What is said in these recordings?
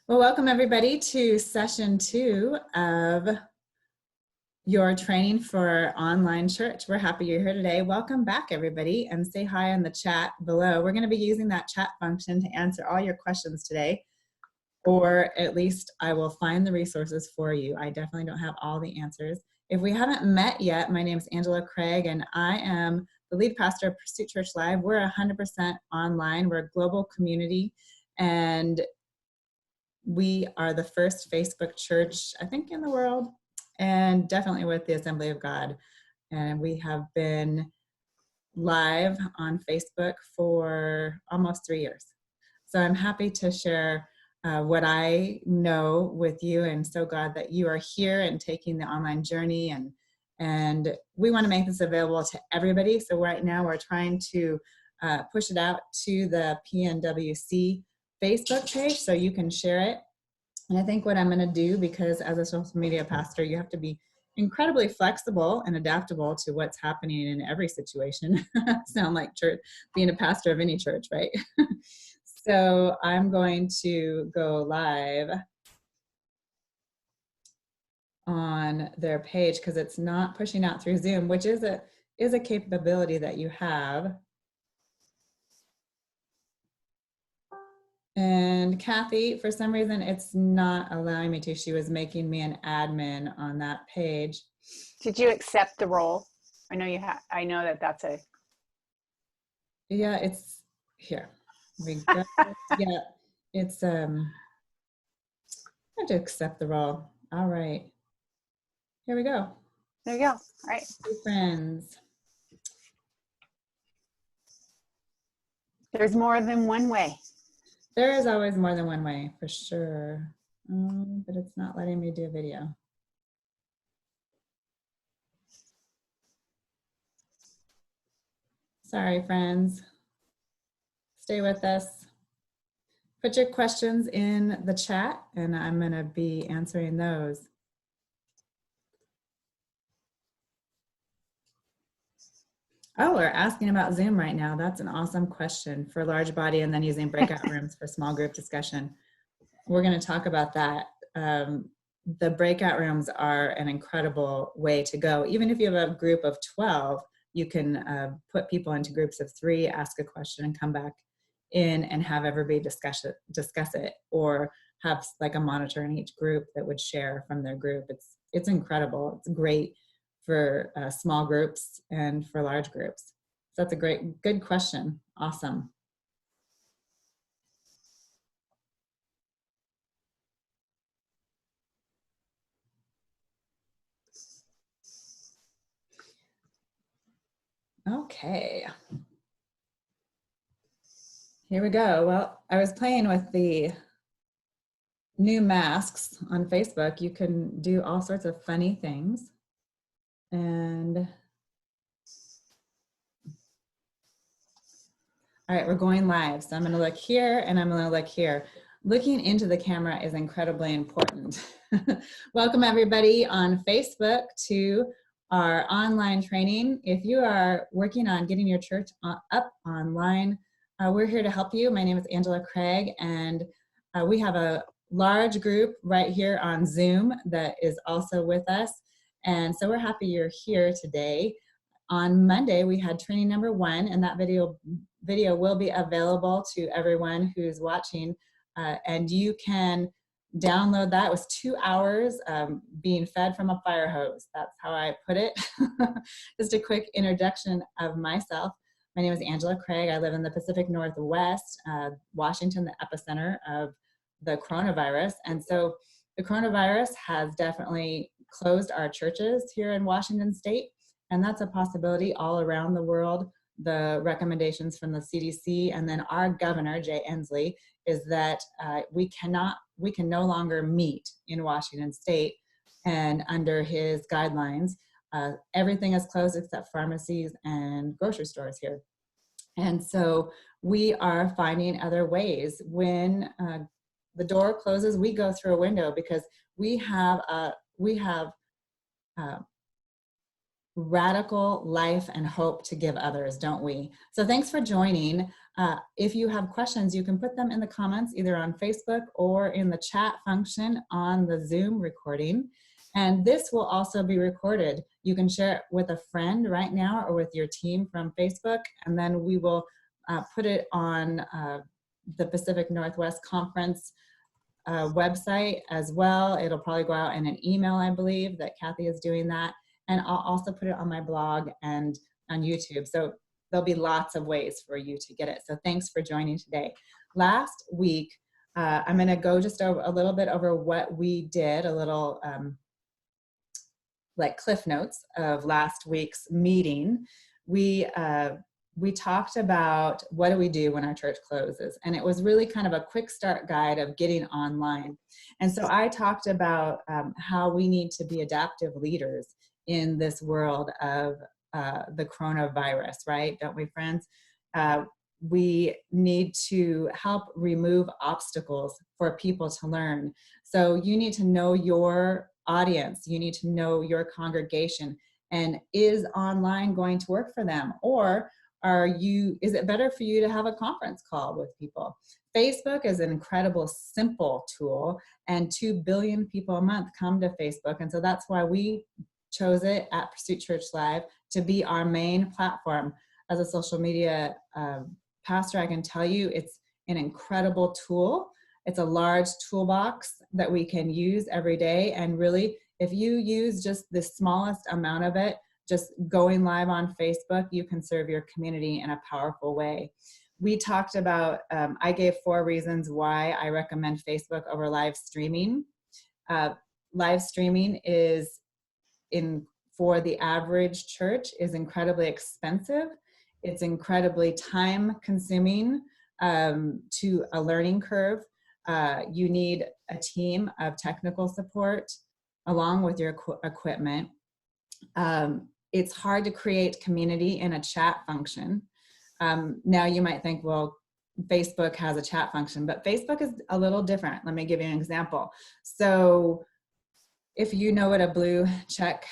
Well, welcome everybody to session 2 of your training for online church. We're happy you're here today. Welcome back everybody, and say hi in the chat below. We're going to be using that chat function to answer all your questions today, or at least I will find the resources for you. I definitely don't have all the answers. If we haven't met yet, my name is Angela Craig and I am the lead pastor of Pursuit Church Live. We're 100% online. We're a global community, and we are the first Facebook church, I think, in the world, and definitely with the Assembly of God. And we have been live on Facebook for almost 3 years. So I'm happy to share what I know with you, and so glad that you are here and taking the online journey. And we want to make this available to everybody. So right now we're trying to push it out to the PNWC Facebook page so you can share it. And I think what I'm going to do, because as a social media pastor, you have to be incredibly flexible and adaptable to what's happening in every situation. Sound like church, being a pastor of any church, right? So I'm going to go live on their page because it's not pushing out through Zoom, which is a capability that you have. And Kathy, for some reason, it's not allowing me to. She was making me an admin on that page. Did you accept the role? I know you have. I know that that's a. Yeah, it's here. We go. Yeah, it's I have to accept the role. All right. Here we go. There you go. All right. Hey, friends. There's more than one way. There is always more than one way, for sure. But it's not letting me do a video. Sorry, friends. Stay with us. Put your questions in the chat, and I'm going to be answering those. Oh, we're asking about Zoom right now. That's an awesome question for large body and then using breakout rooms for small group discussion. We're going to talk about that. The breakout rooms are an incredible way to go. Even if you have a group of 12, you can put people into groups of 3, ask a question, and come back in and have everybody discuss it, or have like a monitor in each group that would share from their group. It's incredible. It's great for small groups and for large groups. So that's a good question. Awesome. Okay. Here we go. Well, I was playing with the new masks on Facebook. You can do all sorts of funny things. And all right, we're going live. So I'm going to look here and I'm going to look here. Looking into the camera is incredibly important. Welcome everybody on Facebook to our online training. If you are working on getting your church up online, we're here to help you. My name is Angela Craig, and we have a large group right here on Zoom that is also with us. And so we're happy you're here today. On Monday, we had training number 1, and that video will be available to everyone who's watching. And you can download that. It was 2 hours being fed from a fire hose. That's how I put it. Just a quick introduction of myself. My name is Angela Craig. I live in the Pacific Northwest, Washington, the epicenter of the coronavirus. And so the coronavirus has definitely closed our churches here in Washington State, and that's a possibility all around the world. The recommendations from the CDC and then our governor, Jay Inslee, is that we can no longer meet in Washington State, and under his guidelines, everything is closed except pharmacies and grocery stores here. And so we are finding other ways. When the door closes, we go through a window, because we have radical life and hope to give others, don't we? So thanks for joining. If you have questions, you can put them in the comments either on Facebook or in the chat function on the Zoom recording. And this will also be recorded. You can share it with a friend right now or with your team from Facebook, and then we will put it on the Pacific Northwest Conference website as well. It'll probably go out in an email, I believe, that Kathy is doing that. And I'll also put it on my blog and on YouTube. So there'll be lots of ways for you to get it. So thanks for joining today. Last week, I'm going to go just over a little bit over what we did, a little like cliff notes of last week's meeting. We talked about what do we do when our church closes, and it was really kind of a quick start guide of getting online. And so I talked about how we need to be adaptive leaders in this world of the coronavirus, right? Don't we, friends? We need to help remove obstacles for people to learn. So you need to know your audience, you need to know your congregation, and is online going to work for them? Or is it better for you to have a conference call with people? Facebook is an incredible, simple tool, and 2 billion people a month come to Facebook. And so that's why we chose it at Pursuit Church Live to be our main platform. As a social media pastor, I can tell you it's an incredible tool. It's a large toolbox that we can use every day. And really, if you use just the smallest amount of it, just going live on Facebook, you can serve your community in a powerful way. We talked about, I gave 4 reasons why I recommend Facebook over live streaming. Live streaming is for the average church is incredibly expensive. It's incredibly time consuming to a learning curve. You need a team of technical support along with your equipment. It's hard to create community in a chat function. Now you might think, well, Facebook has a chat function, but Facebook is a little different. Let me give you an example. So if you know what a blue check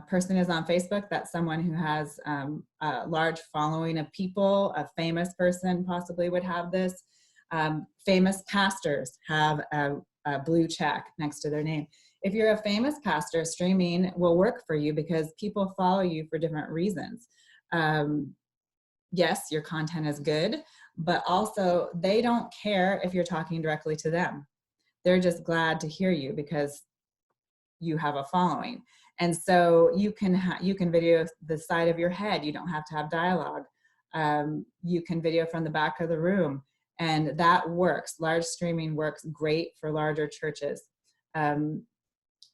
person is on Facebook, that's someone who has a large following of people. A famous person possibly would have this. Famous pastors have a blue check next to their name. If you're a famous pastor, streaming will work for you because people follow you for different reasons. Yes, your content is good, but also they don't care if you're talking directly to them. They're just glad to hear you because you have a following. And so you can video the side of your head. You don't have to have dialogue. You can video from the back of the room, and that works. Large streaming works great for larger churches.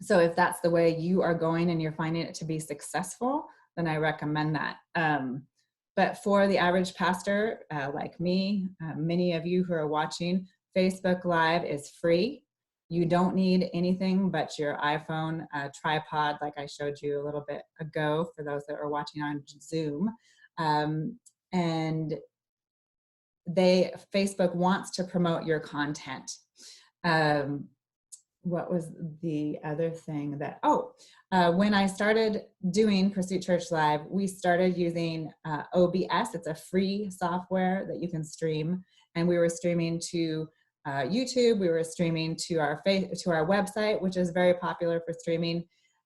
So if that's the way you are going and you're finding it to be successful, then I recommend that. But for the average pastor like me, many of you who are watching, Facebook Live is free. You don't need anything but your iPhone tripod, like I showed you a little bit ago for those that are watching on Zoom. And Facebook wants to promote your content. What was the other thing that, when I started doing Pursuit Church Live, we started using OBS. It's a free software that you can stream. And we were streaming to YouTube. We were streaming to our website, which is very popular for streaming.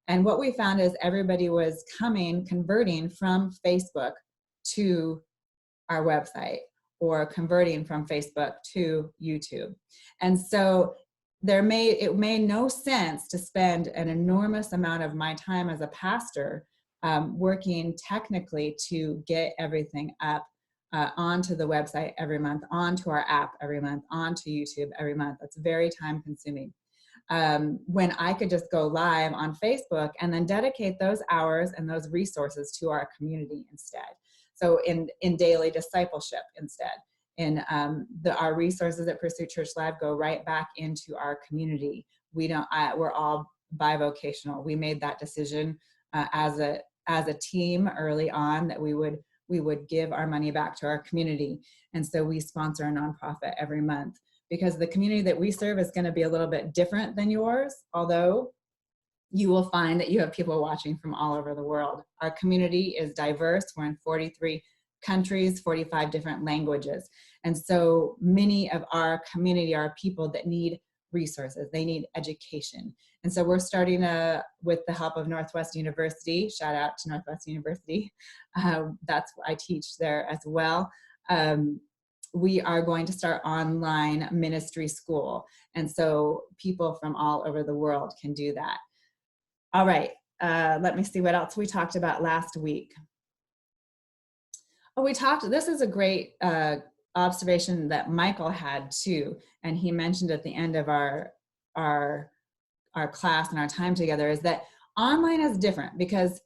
And what we found is everybody was converting from Facebook to our website, or converting from Facebook to YouTube. And so it made no sense to spend an enormous amount of my time as a pastor working technically to get everything up onto the website every month, onto our app every month, onto YouTube every month. That's very time consuming. When I could just go live on Facebook and then dedicate those hours and those resources to our community instead. So in daily discipleship instead. Our resources at Pursuit Church Live go right back into our community. We're all bivocational. We made that decision as a team early on that we would give our money back to our community. And so we sponsor a nonprofit every month because the community that we serve is going to be a little bit different than yours, although you will find that you have people watching from all over the world. Our community is diverse. We're in 43 countries, 45 different languages. And so many of our community are people that need resources. They need education. And so we're starting with the help of Northwestern University. Shout out to Northwestern University. That's what I teach there as well. We are going to start online ministry school. And so people from all over the world can do that. All right, let me see what else we talked about last week. Oh, this is a great observation that Michael had too, and he mentioned at the end of our class and our time together, is that online is different because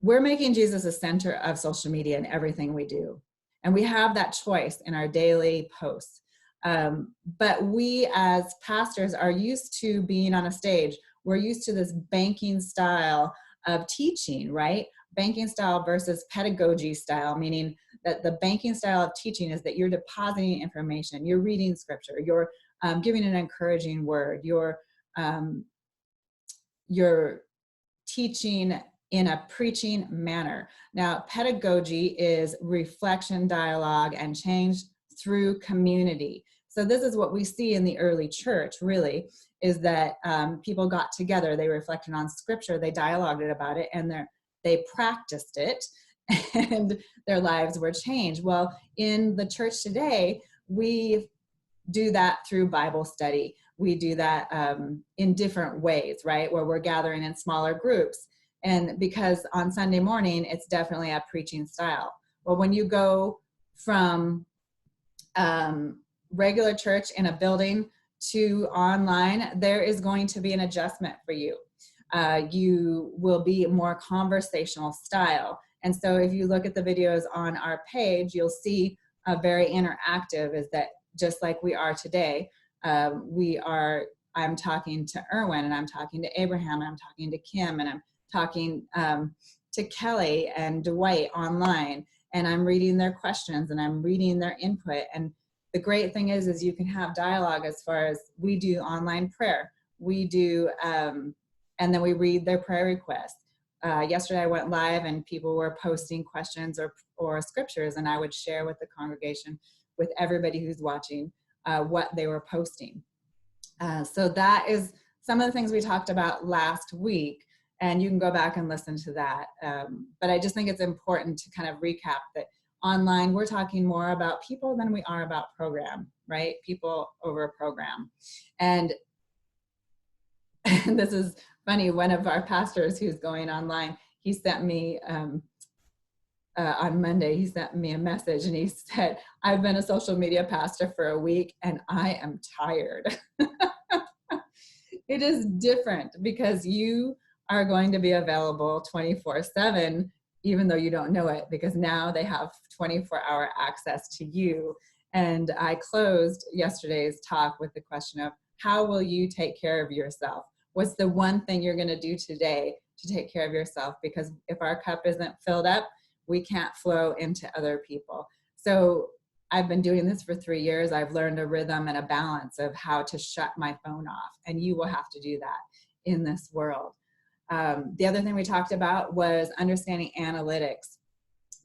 we're making Jesus a center of social media in everything we do. And we have that choice in our daily posts. But we as pastors are used to being on a stage. We're used to this banking style of teaching, right? Banking style versus pedagogy style, meaning that the banking style of teaching is that you're depositing information, you're reading scripture, you're giving an encouraging word, you're teaching in a preaching manner. Now, pedagogy is reflection, dialogue, and change through community. So this is what we see in the early church, really, is that people got together, they reflected on scripture, they dialogued about it, and they practiced it, and their lives were changed. Well, in the church today, we do that through Bible study. We do that in different ways, right? Where we're gathering in smaller groups. And because on Sunday morning, it's definitely a preaching style. Well, when you go from regular church in a building to online, there is going to be an adjustment for you. You will be more conversational style. And so if you look at the videos on our page, you'll see a very interactive, is that just like we are today, I'm talking to Erwin, and I'm talking to Abraham, and I'm talking to Kim, and I'm talking to Kelly and Dwight online, and I'm reading their questions and I'm reading their input. And the great thing is you can have dialogue as far as we do online prayer. We do, and then we read their prayer requests. Yesterday I went live and people were posting questions or scriptures, and I would share with the congregation, with everybody who's watching, what they were posting. So that is some of the things we talked about last week, and you can go back and listen to that. But I just think it's important to kind of recap that online, we're talking more about people than we are about program, right? People over a program. And this is funny, one of our pastors who's going online, he sent me, on Monday, he sent me a message and he said, I've been a social media pastor for a week and I am tired. It is different because you are going to be available 24/7, even though you don't know it, because now they have 24-hour access to you. And I closed yesterday's talk with the question of, how will you take care of yourself? What's the one thing you're going to do today to take care of yourself? Because if our cup isn't filled up, we can't flow into other people. So I've been doing this for 3 years. I've learned a rhythm and a balance of how to shut my phone off. And you will have to do that in this world. The other thing we talked about was understanding analytics.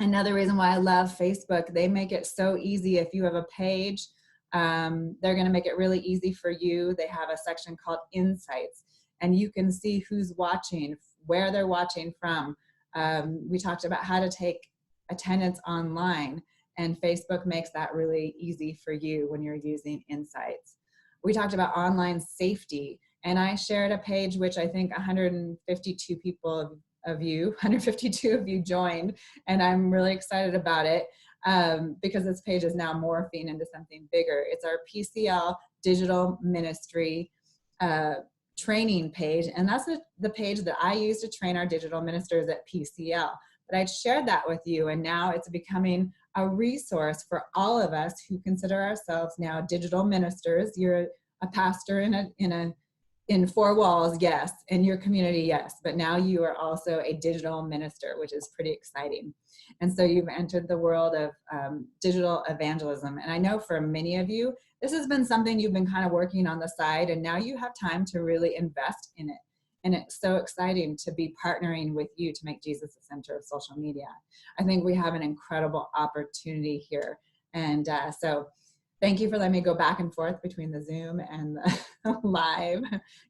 Another reason why I love Facebook, they make it so easy. If you have a page, they're going to make it really easy for you. They have a section called Insights, and you can see who's watching, where they're watching from. We talked about how to take attendance online, and Facebook makes that really easy for you when you're using Insights. We talked about online safety, and I shared a page which I think 152 of you joined, and I'm really excited about it because this page is now morphing into something bigger. It's our PCL digital ministry training page, and that's the page that I use to train our digital ministers at PCL. But I shared that with you, and now it's becoming a resource for all of us who consider ourselves now digital ministers. You're a pastor in four walls, yes, in your community, yes, but now you are also a digital minister, which is pretty exciting. And so you've entered the world of digital evangelism. And I know for many of you, this has been something you've been kind of working on the side, and now you have time to really invest in it. And it's so exciting to be partnering with you to make Jesus the center of social media. I think we have an incredible opportunity here. And so thank you for letting me go back and forth between the Zoom and the live.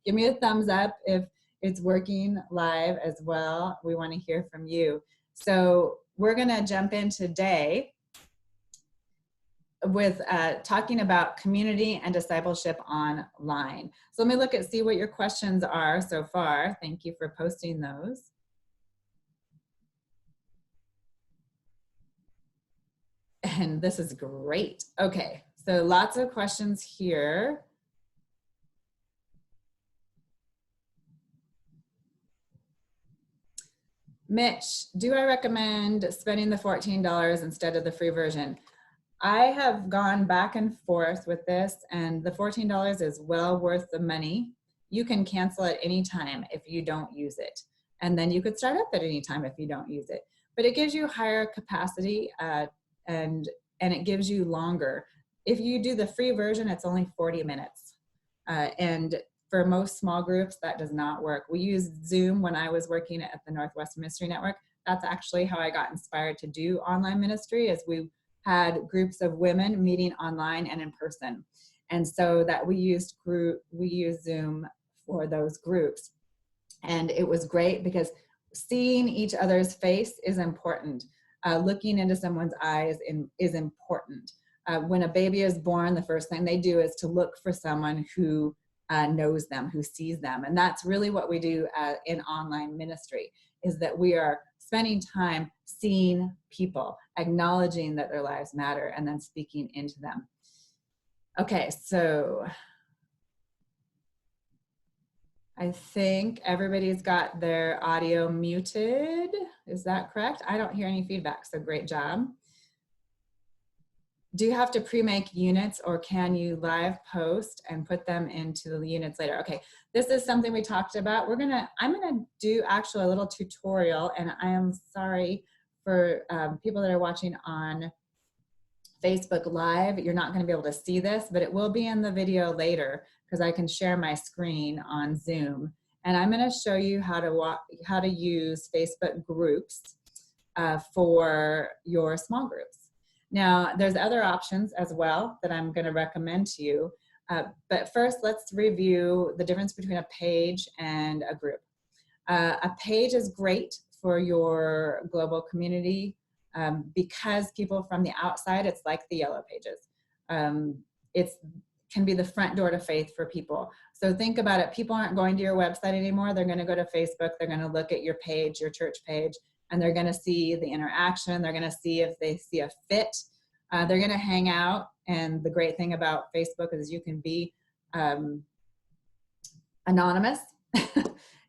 Give me a thumbs up if it's working live as well. We want to hear from you. So we're going to jump in today with talking about community and discipleship online. So let me see what your questions are so far. Thank you for posting those. And this is great. Okay, so lots of questions here. Mitch, do I recommend spending the $14 instead of the free version? I have gone back and forth with this, and the $14 is well worth the money. You can cancel at any time if you don't use it. And then you could start up at any time if you don't use it. But it gives you higher capacity and it gives you longer. If you do the free version, it's only 40 minutes. And for most small groups, that does not work. We used Zoom when I was working at the Northwest Ministry Network. That's actually how I got inspired to do online ministry, is we had groups of women meeting online and in person. And so that we used Zoom for those groups. And it was great because seeing each other's face is important. Looking into someone's eyes is important. When a baby is born, the first thing they do is to look for someone who knows them, who sees them. And that's really what we do in online ministry, is that we are spending time seeing people, acknowledging that their lives matter, and then speaking into them. Okay, so I think everybody's got their audio muted. Is that correct? I don't hear any feedback, so great job. Do you have to pre-make units, or can you live post and put them into the units later? Okay, this is something we talked about. I'm gonna do actually a little tutorial, and I am sorry for people that are watching on Facebook Live. You're not gonna be able to see this, but it will be in the video later because I can share my screen on Zoom. And I'm gonna show you how to use Facebook groups for your small groups. Now, there's other options as well that I'm going to recommend to you. But first, let's review the difference between a page and a group. A page is great for your global community because people from the outside, it's like the yellow pages. It can be the front door to faith for people. So think about it. People aren't going to your website anymore. They're going to go to Facebook. They're going to look at your page, your church page, and they're going to see the interaction. They're going to see if they see a fit. They're going to hang out. And the great thing about Facebook is you can be anonymous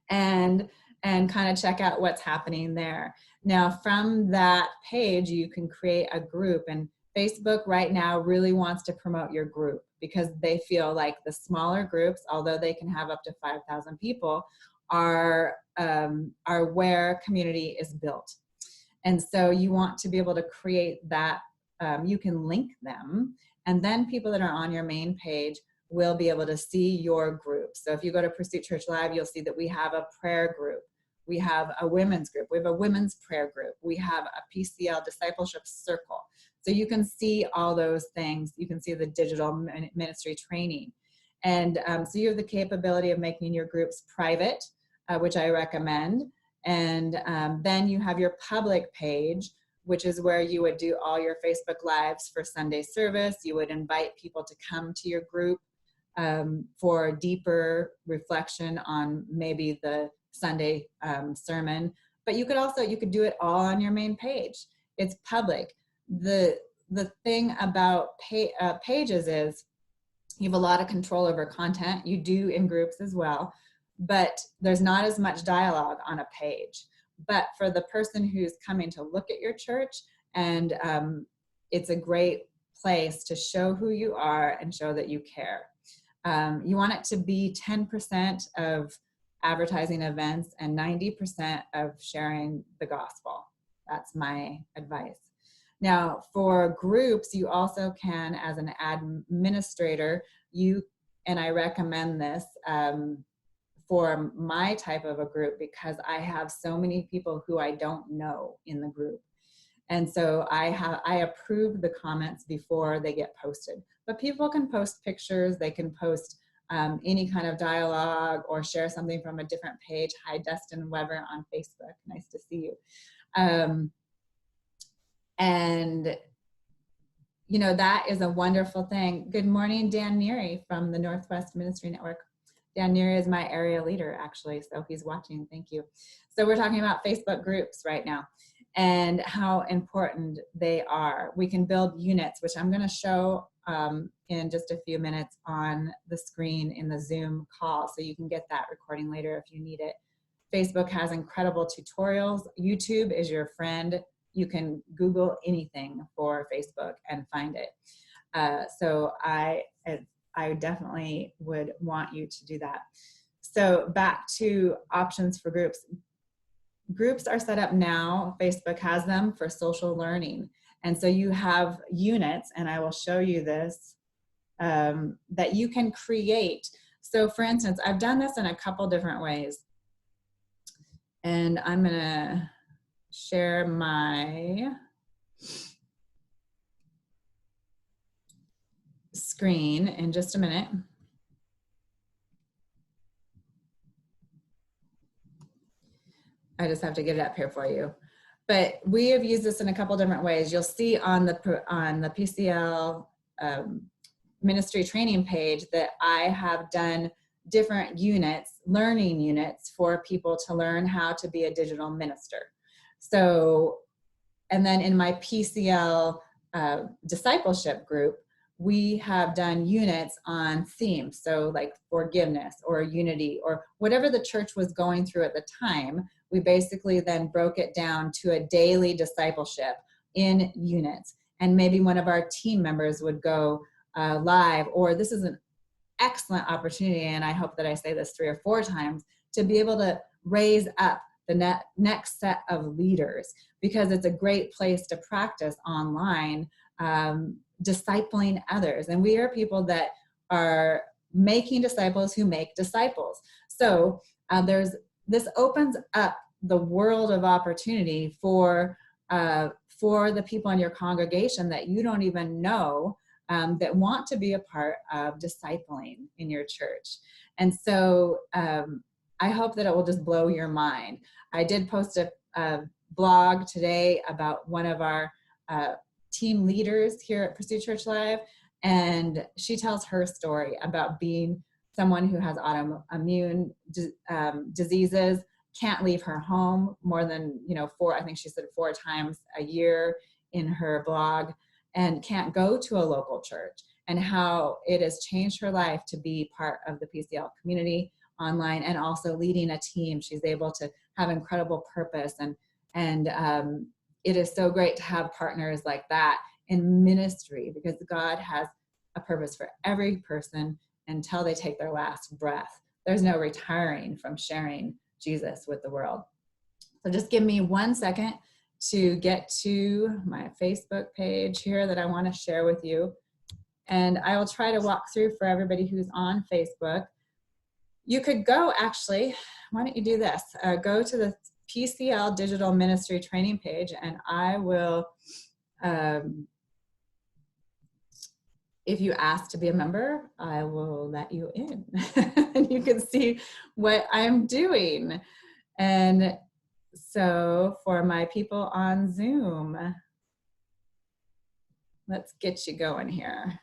and kind of check out what's happening there. Now, from that page, you can create a group. And Facebook right now really wants to promote your group because they feel like the smaller groups, although they can have up to 5,000 people, are where community is built. And so you want to be able to create that. You can link them, and then people that are on your main page will be able to see your group. So if you go to Pursuit Church Live, you'll see that we have a prayer group. We have a women's group. We have a women's prayer group. We have a PCL discipleship circle. So you can see all those things. You can see the digital ministry training. And so you have the capability of making your groups private, which I recommend. And then you have your public page, which is where you would do all your Facebook Lives for Sunday service. You would invite people to come to your group for deeper reflection on maybe the Sunday sermon. But you could do it all on your main page. It's public. The thing about pages is you have a lot of control over content. You do in groups as well, but there's not as much dialogue on a page. But for the person who's coming to look at your church, and it's a great place to show who you are and show that you care. You want it to be 10% of advertising events and 90% of sharing the gospel. That's my advice. Now, for groups, you also can, as an administrator, and I recommend this for my type of a group because I have so many people who I don't know in the group. And so I approve the comments before they get posted. But people can post pictures, they can post any kind of dialogue or share something from a different page. Hi, Dustin Weber on Facebook. Nice to see you. And you know, that is a wonderful thing. Good morning, Dan Neary from the Northwest Ministry Network. Dan Neary is my area leader, actually, so he's watching. Thank you. So we're talking about Facebook groups right now and how important they are. We can build units, which I'm going to show in just a few minutes on the screen in the Zoom call, so you can get that recording later if you need it. Facebook has incredible tutorials. YouTube is your friend. You can Google anything for Facebook and find it. So I definitely would want you to do that. So back to options for groups. Groups are set up now. Facebook has them for social learning. And so you have units, and I will show you this, that you can create. So for instance, I've done this in a couple different ways. And I'm gonna share my screen in just a minute. I just have to get it up here for you. But we have used this in a couple different ways. You'll see on the PCL ministry training page that I have done different units, learning units for people to learn how to be a digital minister. So, and then in my PCL discipleship group, we have done units on themes. So like forgiveness or unity or whatever the church was going through at the time, we basically then broke it down to a daily discipleship in units. And maybe one of our team members would go live, or this is an excellent opportunity, and I hope that I say this 3 or 4 times, to be able to raise up the next set of leaders, because it's a great place to practice online discipling others. And we are people that are making disciples who make disciples. So this opens up the world of opportunity for the people in your congregation that you don't even know, that want to be a part of discipling in your church. And so I hope that it will just blow your mind. I did post a blog today about one of our team leaders here at Pursuit Church Live, and she tells her story about being someone who has autoimmune diseases, can't leave her home more than 4, I think she said 4 times a year in her blog, and can't go to a local church, and how it has changed her life to be part of the PCL community online and also leading a team. She's able to have incredible purpose, and it is so great to have partners like that in ministry, because God has a purpose for every person until they take their last breath. There's no retiring from sharing Jesus with the world. So just give me 1 second to get to my Facebook page here that I want to share with you. And I will try to walk through for everybody who's on Facebook. You could go, actually, why don't you do this? Go to the PCL Digital Ministry Training page, and I will, if you ask to be a member, I will let you in. And you can see what I'm doing. And so for my people on Zoom, let's get you going here.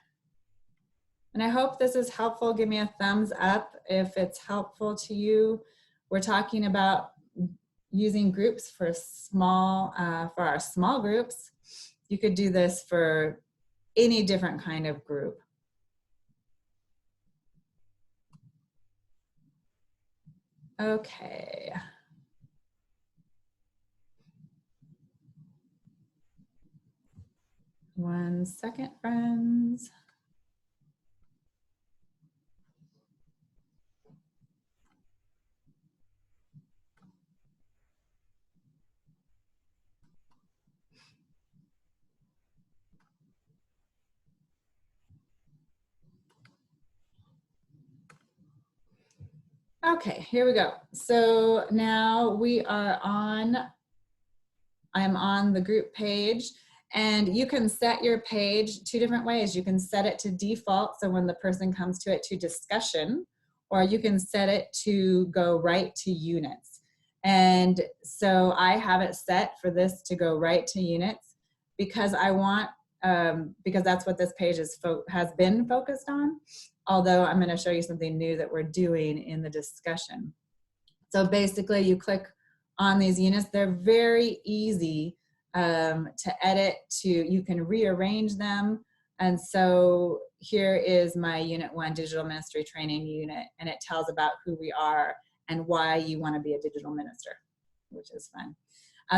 And I hope this is helpful. Give me a thumbs up if it's helpful to you. We're talking about using groups for our small groups. You could do this for any different kind of group. Okay. One second, friends. Okay, here we go. So now I'm on the group page, and you can set your page two different ways. You can set it to default, so when the person comes to it, to discussion, or you can set it to go right to units. And so I have it set for this to go right to units because I want, because that's what this page has been focused on, although I'm going to show you something new that we're doing in the discussion. So basically you click on these units. They're very easy to edit, you can rearrange them. And so here is my Unit 1 Digital Ministry Training unit, and it tells about who we are and why you want to be a digital minister, which is fun.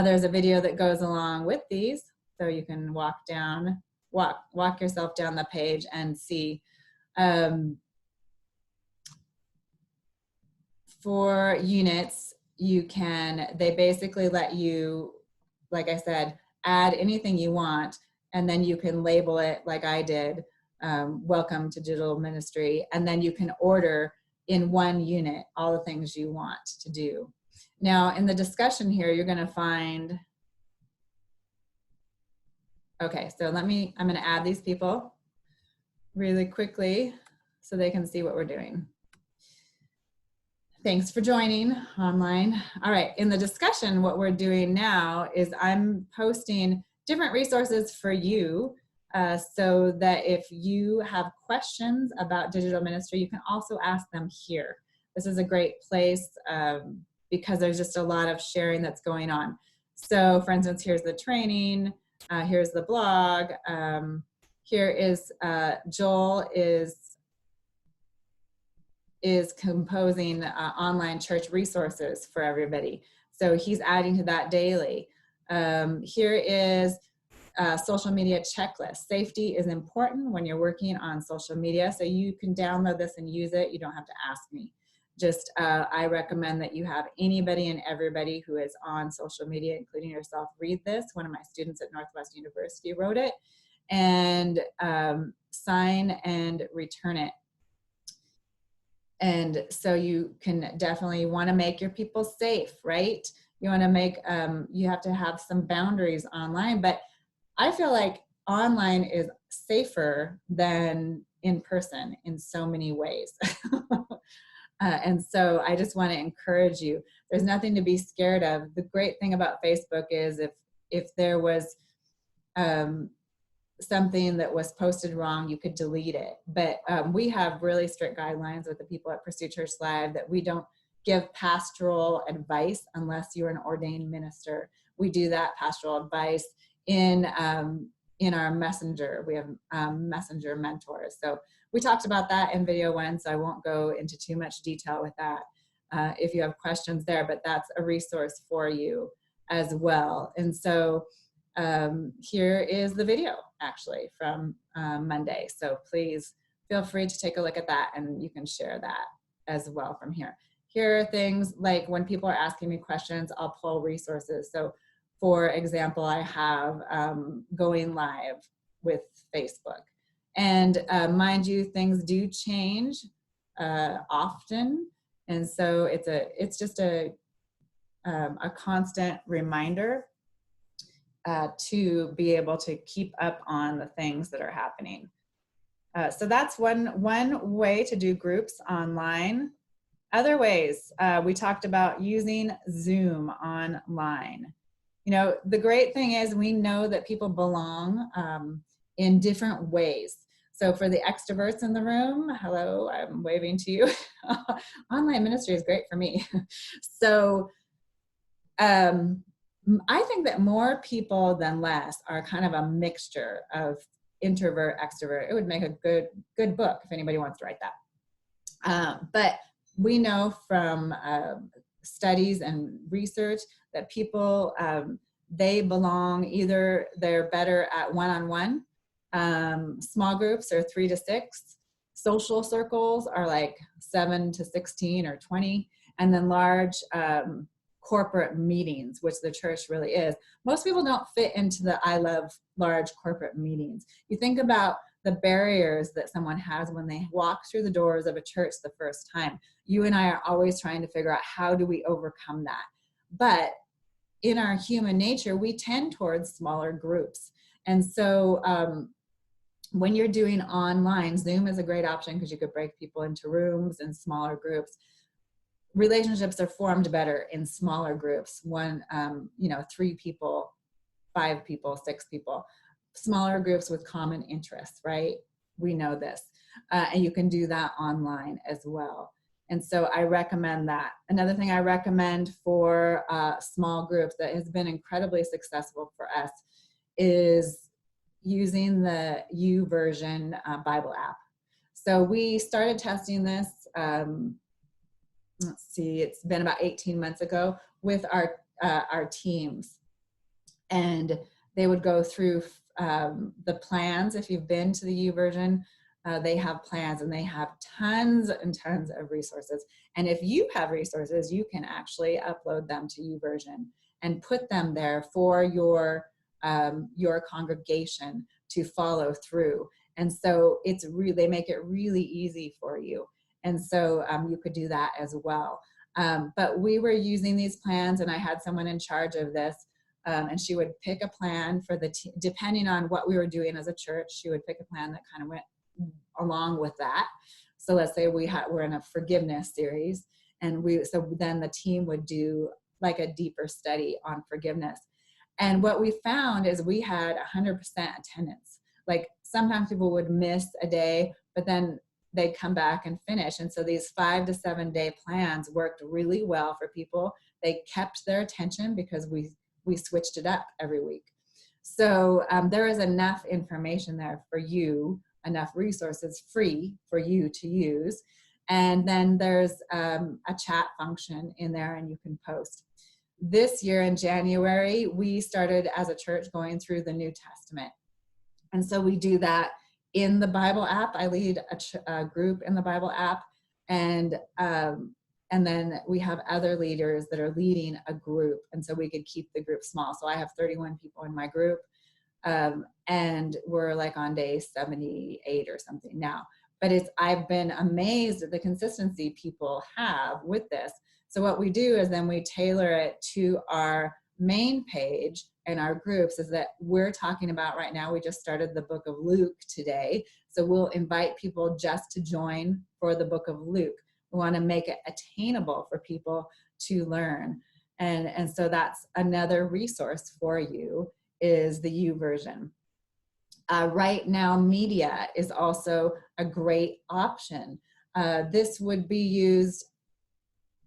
There's a video that goes along with these, so you can walk yourself down the page and see. For units, they basically let you, like I said, add anything you want, and then you can label it like I did, welcome to digital ministry, and then you can order in one unit all the things you want to do. Now in the discussion here, you're going to find, okay, so I'm going to add these people really quickly so they can see what we're doing. Thanks for joining online. All right, in the discussion, what we're doing now is I'm posting different resources for you so that if you have questions about digital ministry, you can also ask them here. This is a great place because there's just a lot of sharing that's going on. So for instance, here's the training, here's the blog, here is Joel is composing online church resources for everybody. So he's adding to that daily. Here is a social media checklist. Safety is important when you're working on social media, so you can download this and use it. You don't have to ask me. Just, I recommend that you have anybody and everybody who is on social media, including yourself, read this. One of my students at Northwest University wrote it, and sign and return it. And so you can definitely want to make your people safe, right? You want to make, you have to have some boundaries online, but I feel like online is safer than in person in so many ways. And so I just want to encourage you, there's nothing to be scared of. The great thing about Facebook is if there was something that was posted wrong, you could delete it. But we have really strict guidelines with the people at Pursuit Church Live that we don't give pastoral advice unless you're an ordained minister. We do that pastoral advice in our messenger. We have messenger mentors. So we talked about that in video 1, so I won't go into too much detail with that if you have questions there, but that's a resource for you as well. And so here is the video actually from Monday. So please feel free to take a look at that, and you can share that as well from here. Here are things like when people are asking me questions, I'll pull resources. So for example, I have going live with Facebook. And mind you, things do change often. And so it's just a constant reminder to be able to keep up on the things that are happening. So that's one way to do groups online. Other ways, we talked about using Zoom online. You know, the great thing is we know that people belong in different ways. So for the extroverts in the room, hello, I'm waving to you. Online ministry is great for me. So I think that more people than less are kind of a mixture of introvert, extrovert. It would make a good book if anybody wants to write that. But we know from studies and research that people, they belong, either they're better at one-on-one, small groups are 3 to 6, social circles are like 7 to 16 or 20, and then large corporate meetings, which the church really is. Most people don't fit into the I love large corporate meetings. You think about the barriers that someone has when they walk through the doors of a church the first time. You and I are always trying to figure out, how do we overcome that? But in our human nature, we tend towards smaller groups. And so when you're doing online, Zoom is a great option because you could break people into rooms and smaller groups. Relationships are formed better in smaller groups. One, 3 people, 5 people, 6 people, smaller groups with common interests, right? We know this. And you can do that online as well. And so I recommend that. Another thing I recommend for small groups that has been incredibly successful for us is using the Youversion Bible app. So we started testing this, let's see, it's been about 18 months ago with our teams. And they would go through the plans. If you've been to the Youversion, they have plans, and they have tons and tons of resources. And if you have resources, you can actually upload them to Youversion and put them there for your congregation to follow through. And so they make it really easy for you. And so you could do that as well. But we were using these plans, and I had someone in charge of this. And she would pick a plan for depending on what we were doing as a church, she would pick a plan that kind of went along with that. So let's say we're in a forgiveness series, and so then the team would do like a deeper study on forgiveness. And what we found is we had 100% attendance. Like sometimes people would miss a day, but then they'd come back and finish. And so these 5 to 7 day plans worked really well for people. They kept their attention because we switched it up every week. So there is enough information there for you, enough resources free for you to use. And then there's a chat function in there, and you can post. This year in January, we started as a church going through the New Testament. And so we do that in the Bible app. I lead a group in the Bible app, and then we have other leaders that are leading a group. And so we could keep the group small. So I have 31 people in my group, and we're like on day 78 or something now. But I've been amazed at the consistency people have with this. So what we do is then we tailor it to our main page and our groups. Is that we're talking about right now, we just started the book of Luke today. So we'll invite people just to join for the book of Luke. We want to make it attainable for people to learn. And so that's another resource for you, is the Youversion. Right Now Media is also a great option. This would be used,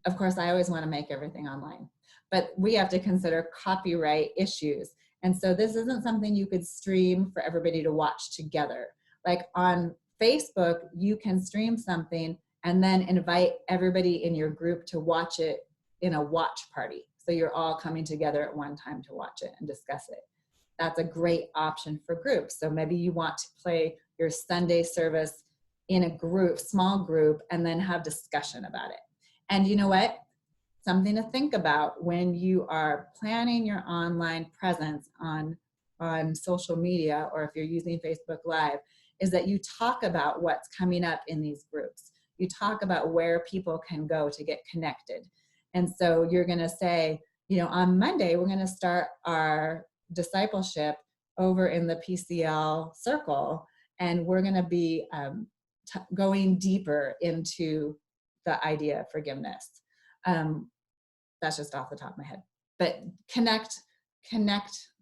of course, I always want to make everything online, but we have to consider copyright issues. And so this isn't something you could stream for everybody to watch together. Like on Facebook, you can stream something and then invite everybody in your group to watch it in a watch party. So you're all coming together at one time to watch it and discuss it. That's a great option for groups. So maybe you want to play your Sunday service in a group, small group, and then have discussion about it. And you know what? Something to think about when you are planning your online presence on social media, or if you're using Facebook Live, is that you talk about what's coming up in these groups. You talk about where people can go to get connected. And so you're going to say, on Monday, we're going to start our discipleship over in the PCL circle, and we're going to be going deeper into the idea of forgiveness. That's just off the top of my head. But connect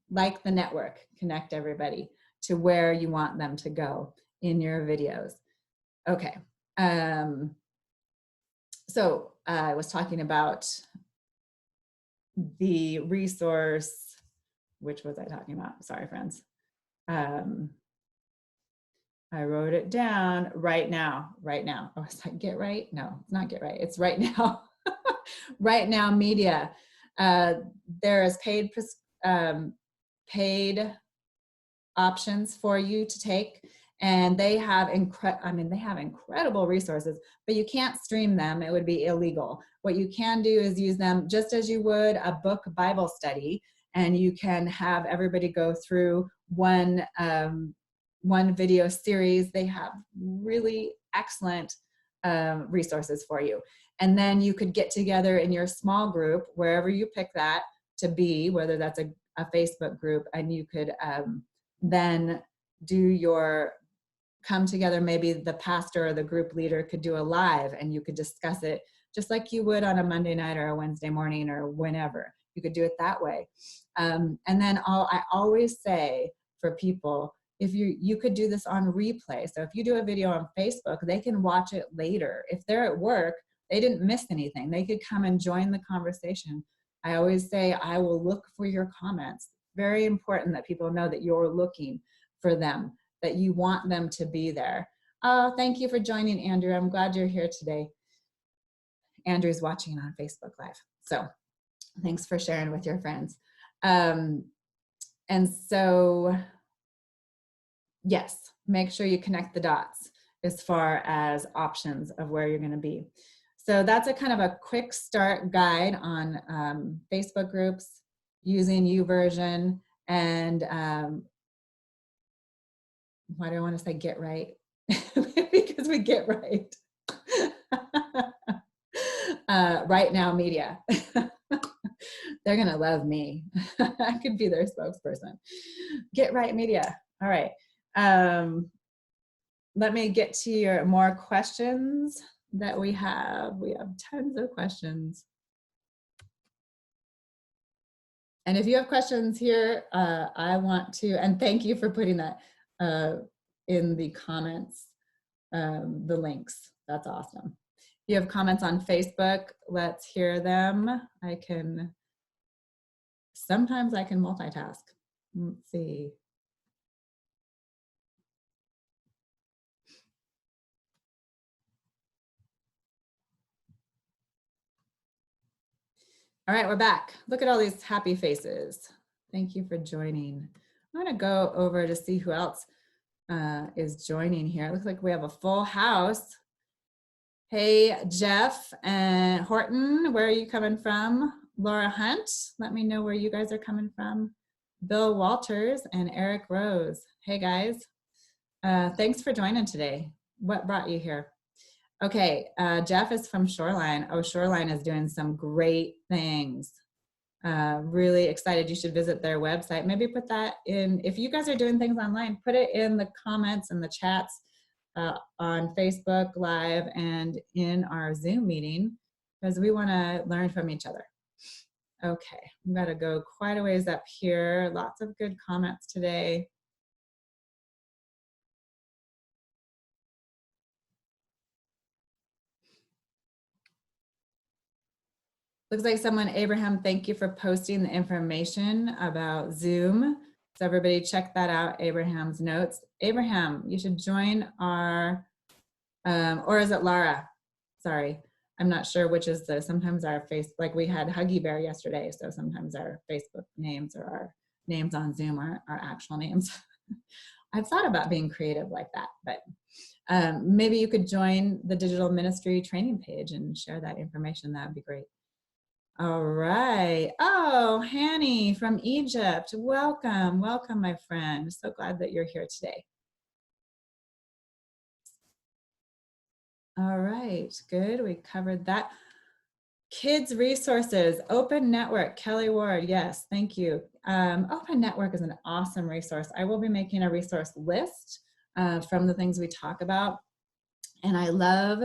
like the network, connect everybody to where you want them to go in your videos. Okay. So I was talking about the resource. Which was I talking about? Sorry, friends. I wrote it down. Right now. Oh, it's like Get Right? No, it's not Get Right. It's Right Now. Right Now Media. There is paid options for you to take, and they have incredible resources, but you can't stream them. It would be illegal. What you can do is use them just as you would a book Bible study, and you can have everybody go through one one video series. They have really excellent resources for you. And then you could get together in your small group, wherever you pick that to be, whether that's a Facebook group, and you could then do your come together. Maybe the pastor or the group leader could do a live, and you could discuss it just like you would on a Monday night or a Wednesday morning or whenever. You could do it that way. And then I always say for people, if you could do this on replay. So if you do a video on Facebook, they can watch it later. If they're at work, they didn't miss anything. They could come and join the conversation. I always say, I will look for your comments. Very important that people know that you're looking for them, that you want them to be there. Oh, thank you for joining, Andrew. I'm glad you're here today. Andrew's watching on Facebook Live. So thanks for sharing with your friends. And so, yes, make sure you connect the dots as far as options of where you're going to be. So that's a kind of a quick start guide on Facebook groups using Youversion, and why do I want to say get right? Because we get right. Right Now Media. They're going to love me. I could be their spokesperson. Get Right Media. All right. Let me get to your more questions that we have. We have tons of questions. And if you have questions here, I want to, and thank you for putting that in the comments, the links. That's awesome. If you have comments on Facebook, let's hear them. Sometimes I can multitask. Let's see. All right, we're back. Look at all these happy faces. Thank you for joining. I'm gonna go over to see who else is joining here. It looks like we have a full house. Hey, Jeff and Horton, where are you coming from? Laura Hunt, let me know where you guys are coming from. Bill Walters and Eric Rose. Hey guys, thanks for joining today. What brought you here? Okay, Jeff is from Shoreline. Oh, Shoreline is doing some great things. Really excited. You should visit their website. Maybe put that in, if you guys are doing things online, put it in the comments and the chats on Facebook Live and in our Zoom meeting, because we want to learn from each other. Okay, I'm going to go quite a ways up here. Lots of good comments today. Looks like someone, Abraham, thank you for posting the information about Zoom. So everybody check that out, Abraham's notes. Abraham, you should join our, or is it Laura? Sorry, I'm not sure which is sometimes our face, like we had Huggy Bear yesterday, so sometimes our Facebook names or our names on Zoom aren't our actual names. I've thought about being creative like that, but maybe you could join the digital ministry training page and share that information. That would be great. All right. Oh, Hanny from Egypt. Welcome. Welcome, my friend. So glad that you're here today. All right. Good. We covered that. Kids resources, Open Network, Kelly Ward. Yes, thank you. Open Network is an awesome resource. I will be making a resource list from the things we talk about. And I love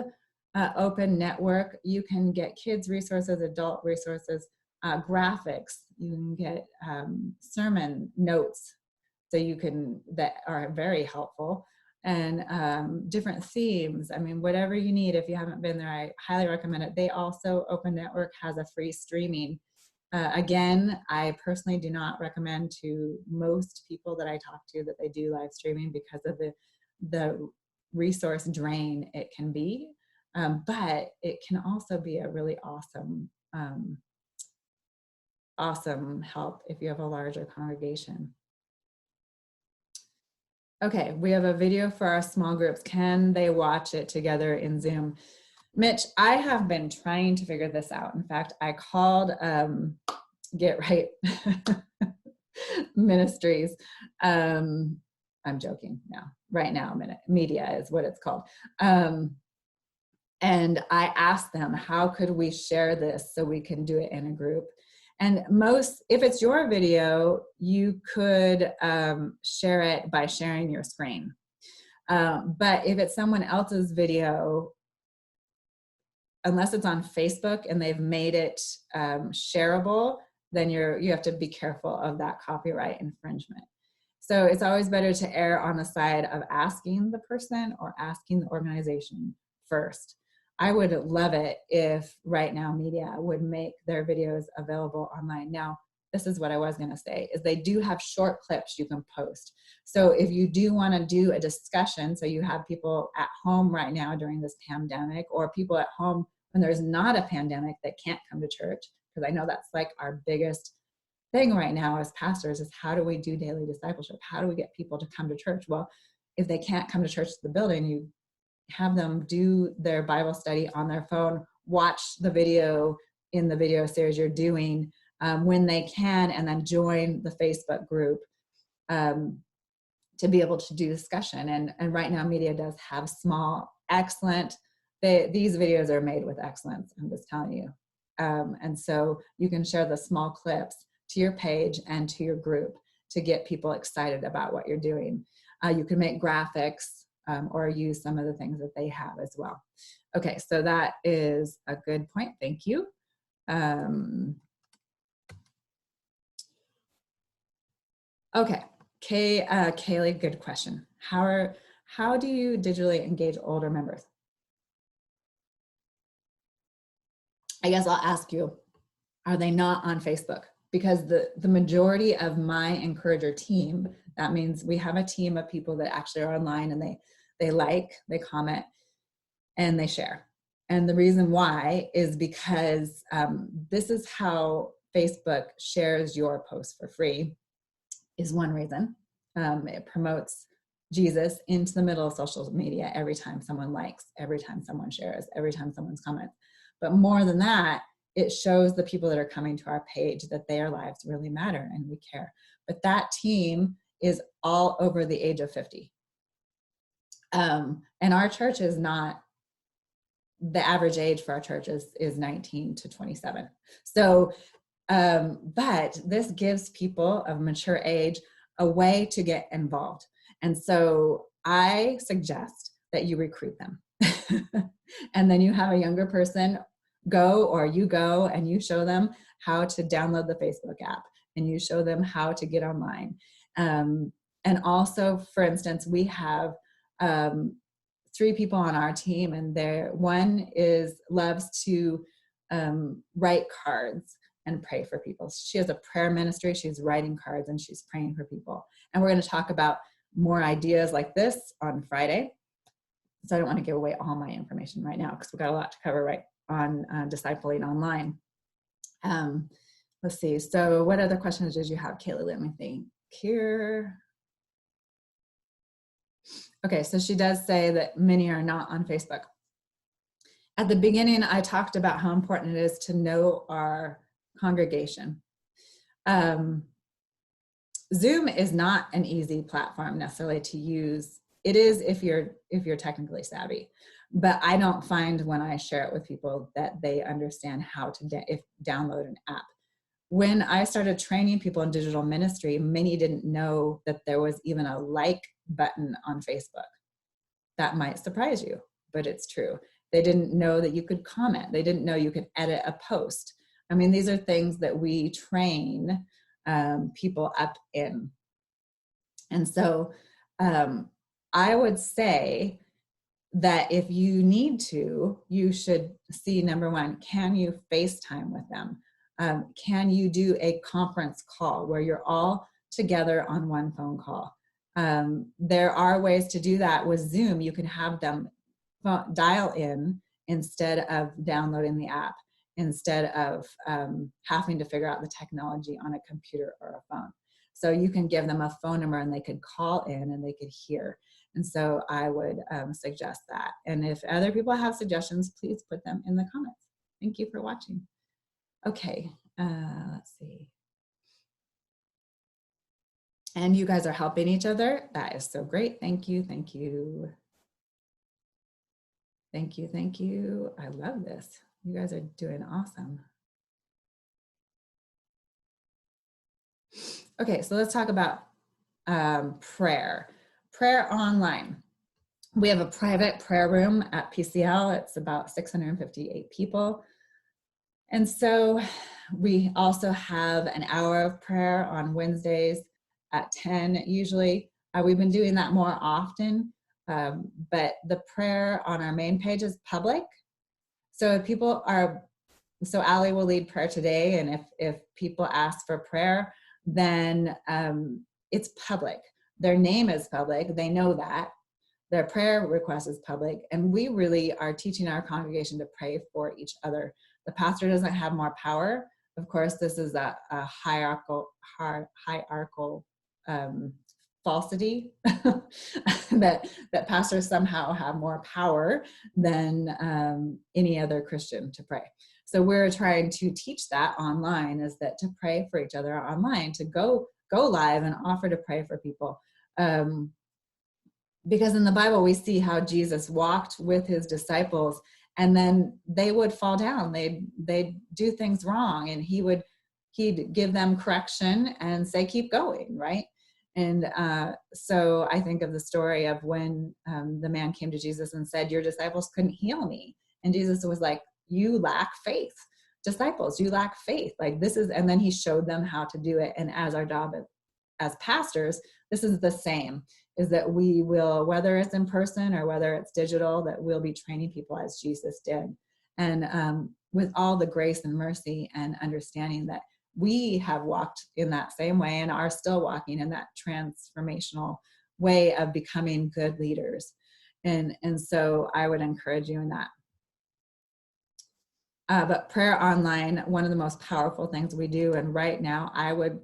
Open Network. You can get kids resources, adult resources, graphics. You can get sermon notes that are very helpful, and different themes. I mean, whatever you need. If you haven't been there, I highly recommend it. They also, Open Network has a free streaming. Again, I personally do not recommend to most people that I talk to that they do live streaming because of the resource drain it can be. But it can also be a really awesome help if you have a larger congregation. Okay, we have a video for our small groups. Can they watch it together in Zoom? Mitch, I have been trying to figure this out. In fact, I called Get Right Ministries I'm joking now. Right now, media is what it's called. And I asked them, how could we share this so we can do it in a group? And if it's your video, you could share it by sharing your screen. But if it's someone else's video, unless it's on Facebook and they've made it shareable, then you have to be careful of that copyright infringement. So it's always better to err on the side of asking the person or asking the organization first. I would love it if Right Now Media would make their videos available online. Now, this is what I was going to say, is they do have short clips you can post. So if you do want to do a discussion, so you have people at home right now during this pandemic, or people at home when there's not a pandemic that can't come to church, because I know that's like our biggest thing right now as pastors, is how do we do daily discipleship? How do we get people to come to church? Well, if they can't come to church to the building, you have them do their Bible study on their phone, watch the video in the video series you're doing when they can, and then join the Facebook group to be able to do discussion. And Right Now Media does have small, excellent, these videos are made with excellence, I'm just telling you. And so you can share the small clips to your page and to your group to get people excited about what you're doing. You can make graphics or use some of the things that they have as well. Okay, so that is a good point. Thank you. Okay, Kaylee, good question. How do you digitally engage older members? I guess I'll ask you, are they not on Facebook? Because the majority of my Encourager team, that means we have a team of people that actually are online, and they like, they comment, and they share. And the reason why is because this is how Facebook shares your post for free, is one reason. It promotes Jesus into the middle of social media every time someone likes, every time someone shares, every time someone's comments. But more than that, it shows the people that are coming to our page that their lives really matter and we care. But that team is all over the age of 50. And our church is not, the average age for our church is 19 to 27. So, but this gives people of mature age a way to get involved. And so I suggest that you recruit them. And then you have a younger person go, or you go and you show them how to download the Facebook app, and you show them how to get online. And also, for instance, we have 3 people on our team, and one loves to write cards and pray for people. She has a prayer ministry. She's writing cards and she's praying for people. And we're going to talk about more ideas like this on Friday. So I don't want to give away all my information right now, because we've got a lot to cover right on discipling online. Let's see. So what other questions did you have, Kaylee? Let me think here. Okay, so she does say that many are not on Facebook. At the beginning, I talked about how important it is to know our congregation. Zoom is not an easy platform necessarily to use. It is if you're technically savvy, but I don't find when I share it with people that they understand how to download an app. When I started training people in digital ministry, many didn't know that there was even a like button on Facebook. That might surprise you, but it's true. They didn't know that you could comment. They didn't know you could edit a post. I mean, these are things that we train people up in. And so I would say that if you need to, you should see, number one, can you FaceTime with them? Can you do a conference call where you're all together on one phone call? There are ways to do that with Zoom. You can have them dial in instead of downloading the app, instead of having to figure out the technology on a computer or a phone. So you can give them a phone number and they could call in and they could hear. And so I would suggest that. And if other people have suggestions, please put them in the comments. Thank you for watching. Okay, let's see. And you guys are helping each other. That is so great. Thank you. Thank you. Thank you. Thank you. I love this. You guys are doing awesome. Okay, so let's talk about prayer. Prayer online. We have a private prayer room at PCL. It's about 658 people. And so we also have an hour of prayer on Wednesdays at 10 usually. We've been doing that more often, but the prayer on our main page is public. So if people are, so Allie will lead prayer today, and if people ask for prayer, then it's public. Their name is public, they know that. Their prayer request is public, and we really are teaching our congregation to pray for each other. The pastor doesn't have more power. Of course, this is a hierarchical falsity that pastors somehow have more power than any other Christian to pray. So we're trying to teach that online, is that to pray for each other online, to go live and offer to pray for people. Because in the Bible, we see how Jesus walked with his disciples, and then they would fall down. They'd do things wrong, and he'd give them correction and say, keep going, right? And so I think of the story of when the man came to Jesus and said, your disciples couldn't heal me. And Jesus was like, you lack faith. Disciples, you lack faith. Like this is, and then he showed them how to do it. And as our job as pastors, this is the same, is that we will, whether it's in person or whether it's digital, that we'll be training people as Jesus did. And with all the grace and mercy and understanding that we have walked in that same way and are still walking in that transformational way of becoming good leaders. And so I would encourage you in that. But prayer online, one of the most powerful things we do, and right now I would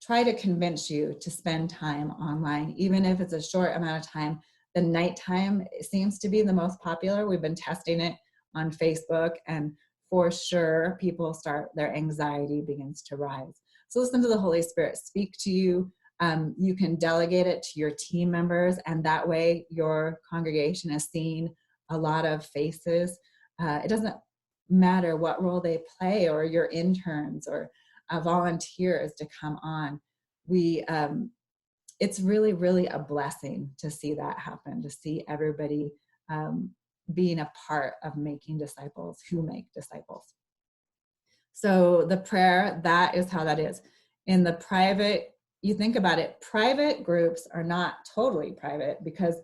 try to convince you to spend time online, even if it's a short amount of time. The nighttime seems to be the most popular. We've been testing it on Facebook, and for sure, their anxiety begins to rise. So listen to the Holy Spirit speak to you. You can delegate it to your team members, and that way your congregation is seeing a lot of faces. It doesn't matter what role they play, or your interns or volunteers to come on. It's really, really a blessing to see that happen, to see everybody being a part of making disciples who make disciples. So the prayer, that is how that is. In the private, you think about it, private groups are not totally private, because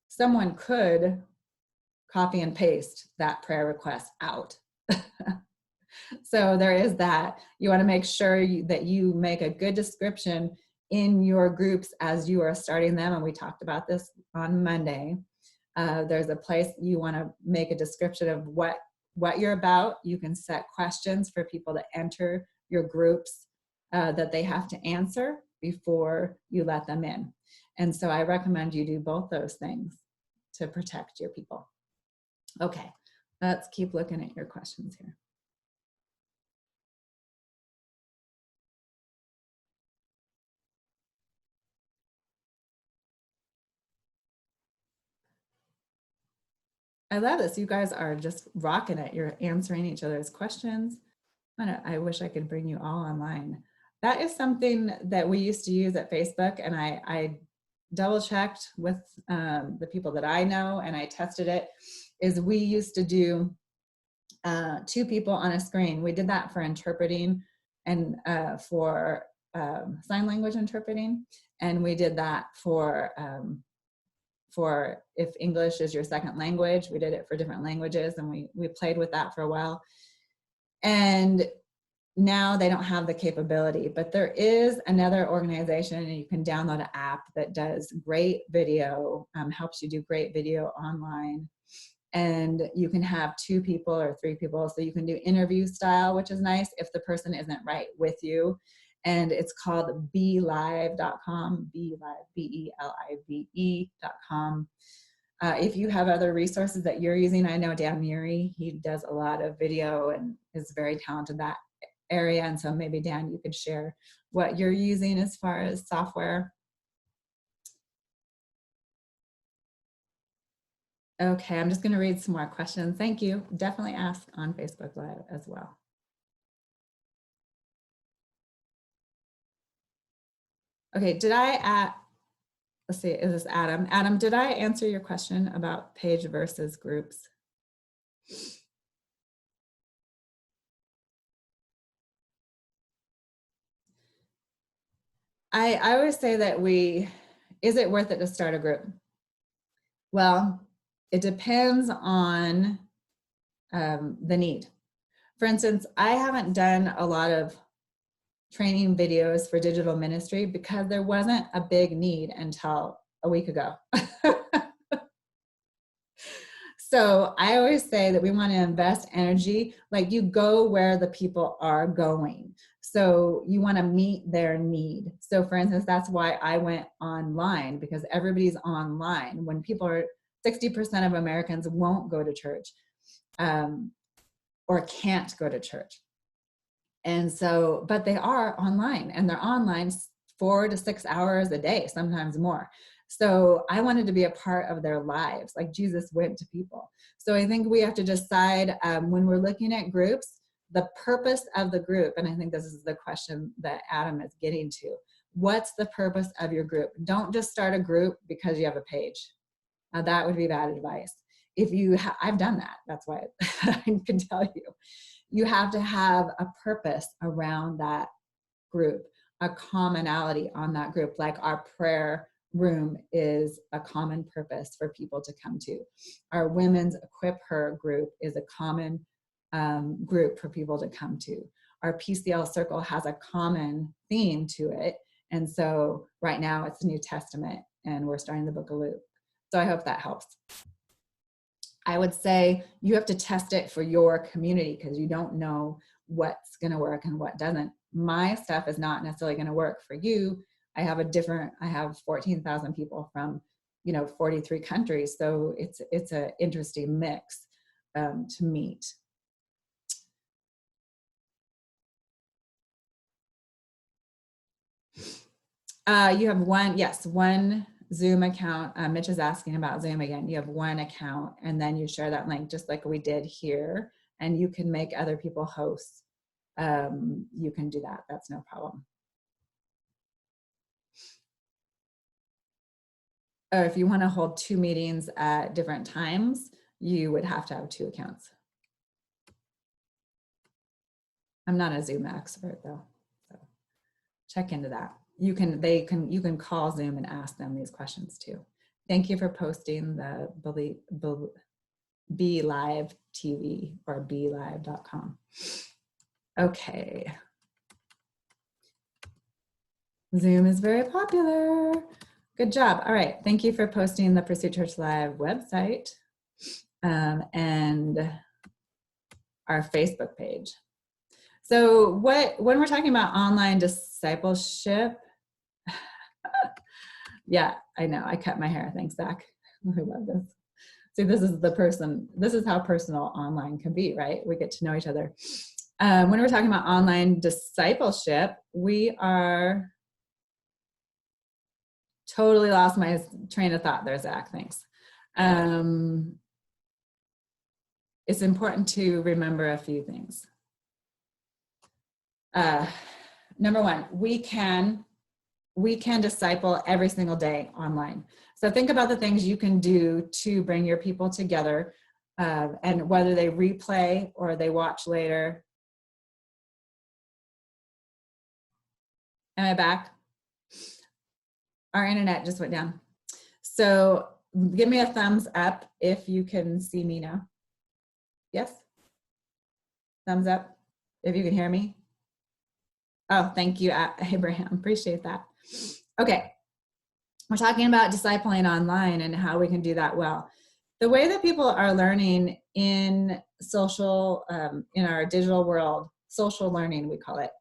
someone could copy and paste that prayer request out. So there is that. You want to make sure that you make a good description in your groups as you are starting them. And we talked about this on Monday. There's a place you want to make a description of what you're about. You can set questions for people to enter your groups that they have to answer before you let them in. And so I recommend you do both those things to protect your people. Okay, let's keep looking at your questions here. I love this. You guys are just rocking it. You're answering each other's questions. I wish I could bring you all online. That is something that we used to use at Facebook, and I double checked with the people that I know, and I tested it, is we used to do 2 people on a screen. We did that for interpreting and for sign language interpreting, and we did that for if English is your second language. We did it for different languages, and we played with that for a while. And now they don't have the capability, but there is another organization, and you can download an app that does great video, helps you do great video online. And you can have 2 people or 3 people. So you can do interview style, which is nice if the person isn't right with you. And it's called BeLive.com, BeLive.com. If you have other resources that you're using, I know Dan Murray, he does a lot of video and is very talented area. And so maybe Dan, you could share what you're using as far as software. Okay, I'm just going to read some more questions. Thank you. Definitely ask on Facebook Live as well. Okay, did I let's see, is this Adam? Adam, did I answer your question about page versus groups? I always say that is it worth it to start a group? Well, it depends on the need. For instance, I haven't done a lot of training videos for digital ministry because there wasn't a big need until a week ago. So I always say that we want to invest energy, like you go where the people are going. So you want to meet their need. So for instance, that's why I went online, because everybody's online. When people are, 60% of Americans won't go to church or can't go to church. And so, but they are online, and they're online 4 to 6 hours a day, sometimes more. So I wanted to be a part of their lives, like Jesus went to people. So I think we have to decide when we're looking at groups, the purpose of the group. And I think this is the question that Adam is getting to. What's the purpose of your group? Don't just start a group because you have a page. Now that would be bad advice. If you, I've done that. That's why I can tell you. You have to have a purpose around that group, a commonality on that group, like our prayer room is a common purpose for people to come to. Our women's Equip Her group is a common group for people to come to. Our PCL circle has a common theme to it. And so right now it's New Testament and we're starting the book of Luke. So I hope that helps. I would say you have to test it for your community because you don't know what's going to work and what doesn't. My stuff is not necessarily going to work for you. I have 14,000 people from, 43 countries. So it's an interesting mix to meet. You have one Zoom account. Mitch is asking about Zoom again. You have one account and then you share that link just like we did here, and you can make other people hosts. You can do that. That's no problem. Or if you want to hold 2 meetings at different times, you would have to have 2 accounts. I'm not a Zoom expert though, so check into that. You can call Zoom and ask them these questions too. Thank you for posting the Be Live TV or BeLive.com. Okay. Zoom is very popular. Good job. All right. Thank you for posting the Pursuit Church Live website and our Facebook page. So when we're talking about online discipleship, yeah, I know. I cut my hair. Thanks, Zach. I love this. See, this is how personal online can be, right? We get to know each other. When we're talking about online discipleship, we are totally lost my train of thought there, Zach. Thanks. It's important to remember a few things. Number one, we can disciple every single day online. So think about the things you can do to bring your people together, and whether they replay or they watch later. Am I back? Our internet just went down. So give me a thumbs up if you can see me now. Yes? Thumbs up if you can hear me. Oh, thank you, Abraham. Appreciate that. Okay. We're talking about discipling online and how we can do that well. The way that people are learning in social, in our digital world, social learning, we call it,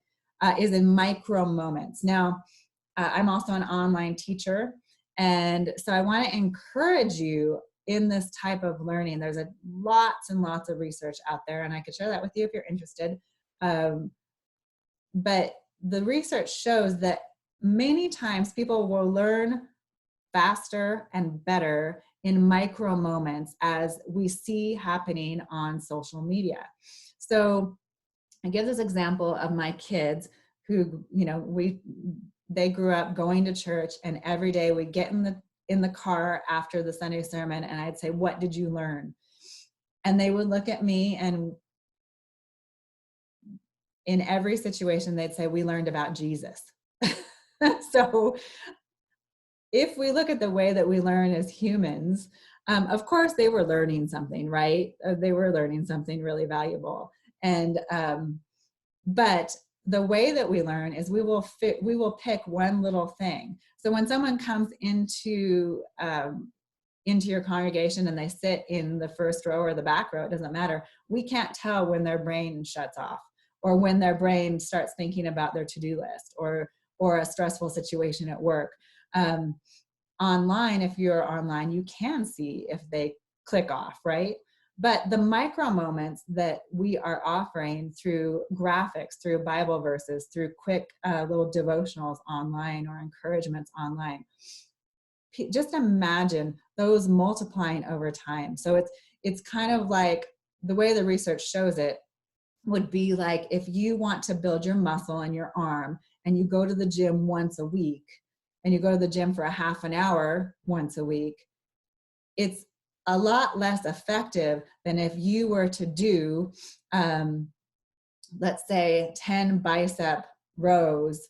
is in micro moments. Now, I'm also an online teacher, and so I want to encourage you in this type of learning. There's lots and lots of research out there, and I could share that with you if you're interested. but the research shows that many times people will learn faster and better in micro moments, as we see happening on social media. So I give this example of my kids who, they grew up going to church, and every day we get in the car after the Sunday sermon, and I'd say, "What did you learn?" And they would look at me, and in every situation they'd say, "We learned about Jesus." So if we look at the way that we learn as humans, of course they were learning something, right? They were learning something really valuable. And but the way that we learn is we will pick one little thing. So when someone comes into your congregation and they sit in the first row or the back row, it doesn't matter. We can't tell when their brain shuts off, or when their brain starts thinking about their to-do list, or a stressful situation at work. Online, if you're online, you can see if they click off, right? But the micro moments that we are offering through graphics, through Bible verses, through quick little devotionals online or encouragements online, just imagine those multiplying over time. So it's kind of like, the way the research shows it would be like, if you want to build your muscle in your arm and you go to the gym once a week, and you go to the gym for a half an hour once a week, it's a lot less effective than if you were to do, let's say, 10 bicep rows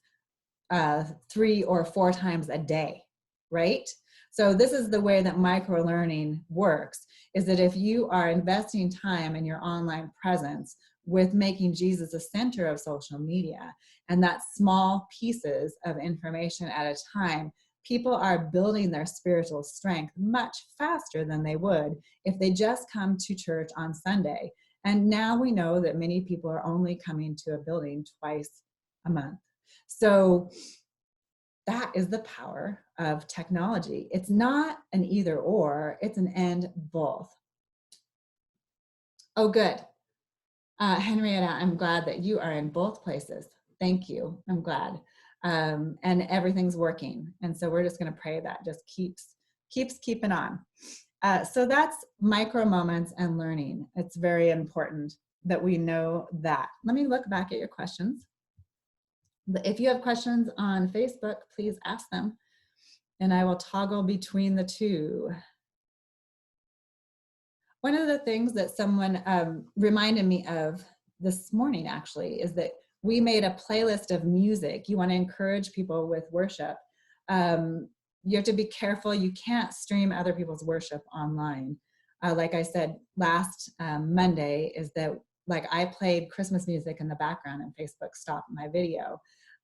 3 or 4 times a day, right? So this is the way that micro learning works, is that if you are investing time in your online presence with making Jesus the center of social media, and that's small pieces of information at a time, people are building their spiritual strength much faster than they would if they just come to church on Sunday. And now we know that many people are only coming to a building twice a month. So that is the power of technology. It's not an either or, it's an and both. Oh, good. Henrietta, I'm glad that you are in both places. Thank you. I'm glad. And everything's working. And so we're just going to pray that just keeps keeping on. So that's micro moments and learning. It's very important that we know that. Let me look back at your questions. If you have questions on Facebook, please ask them, and I will toggle between the two. One of the things that someone reminded me of this morning, actually, is that we made a playlist of music. You want to encourage people with worship. You have to be careful. You can't stream other people's worship online. Like I said last Monday, is that, like, I played Christmas music in the background and Facebook stopped my video.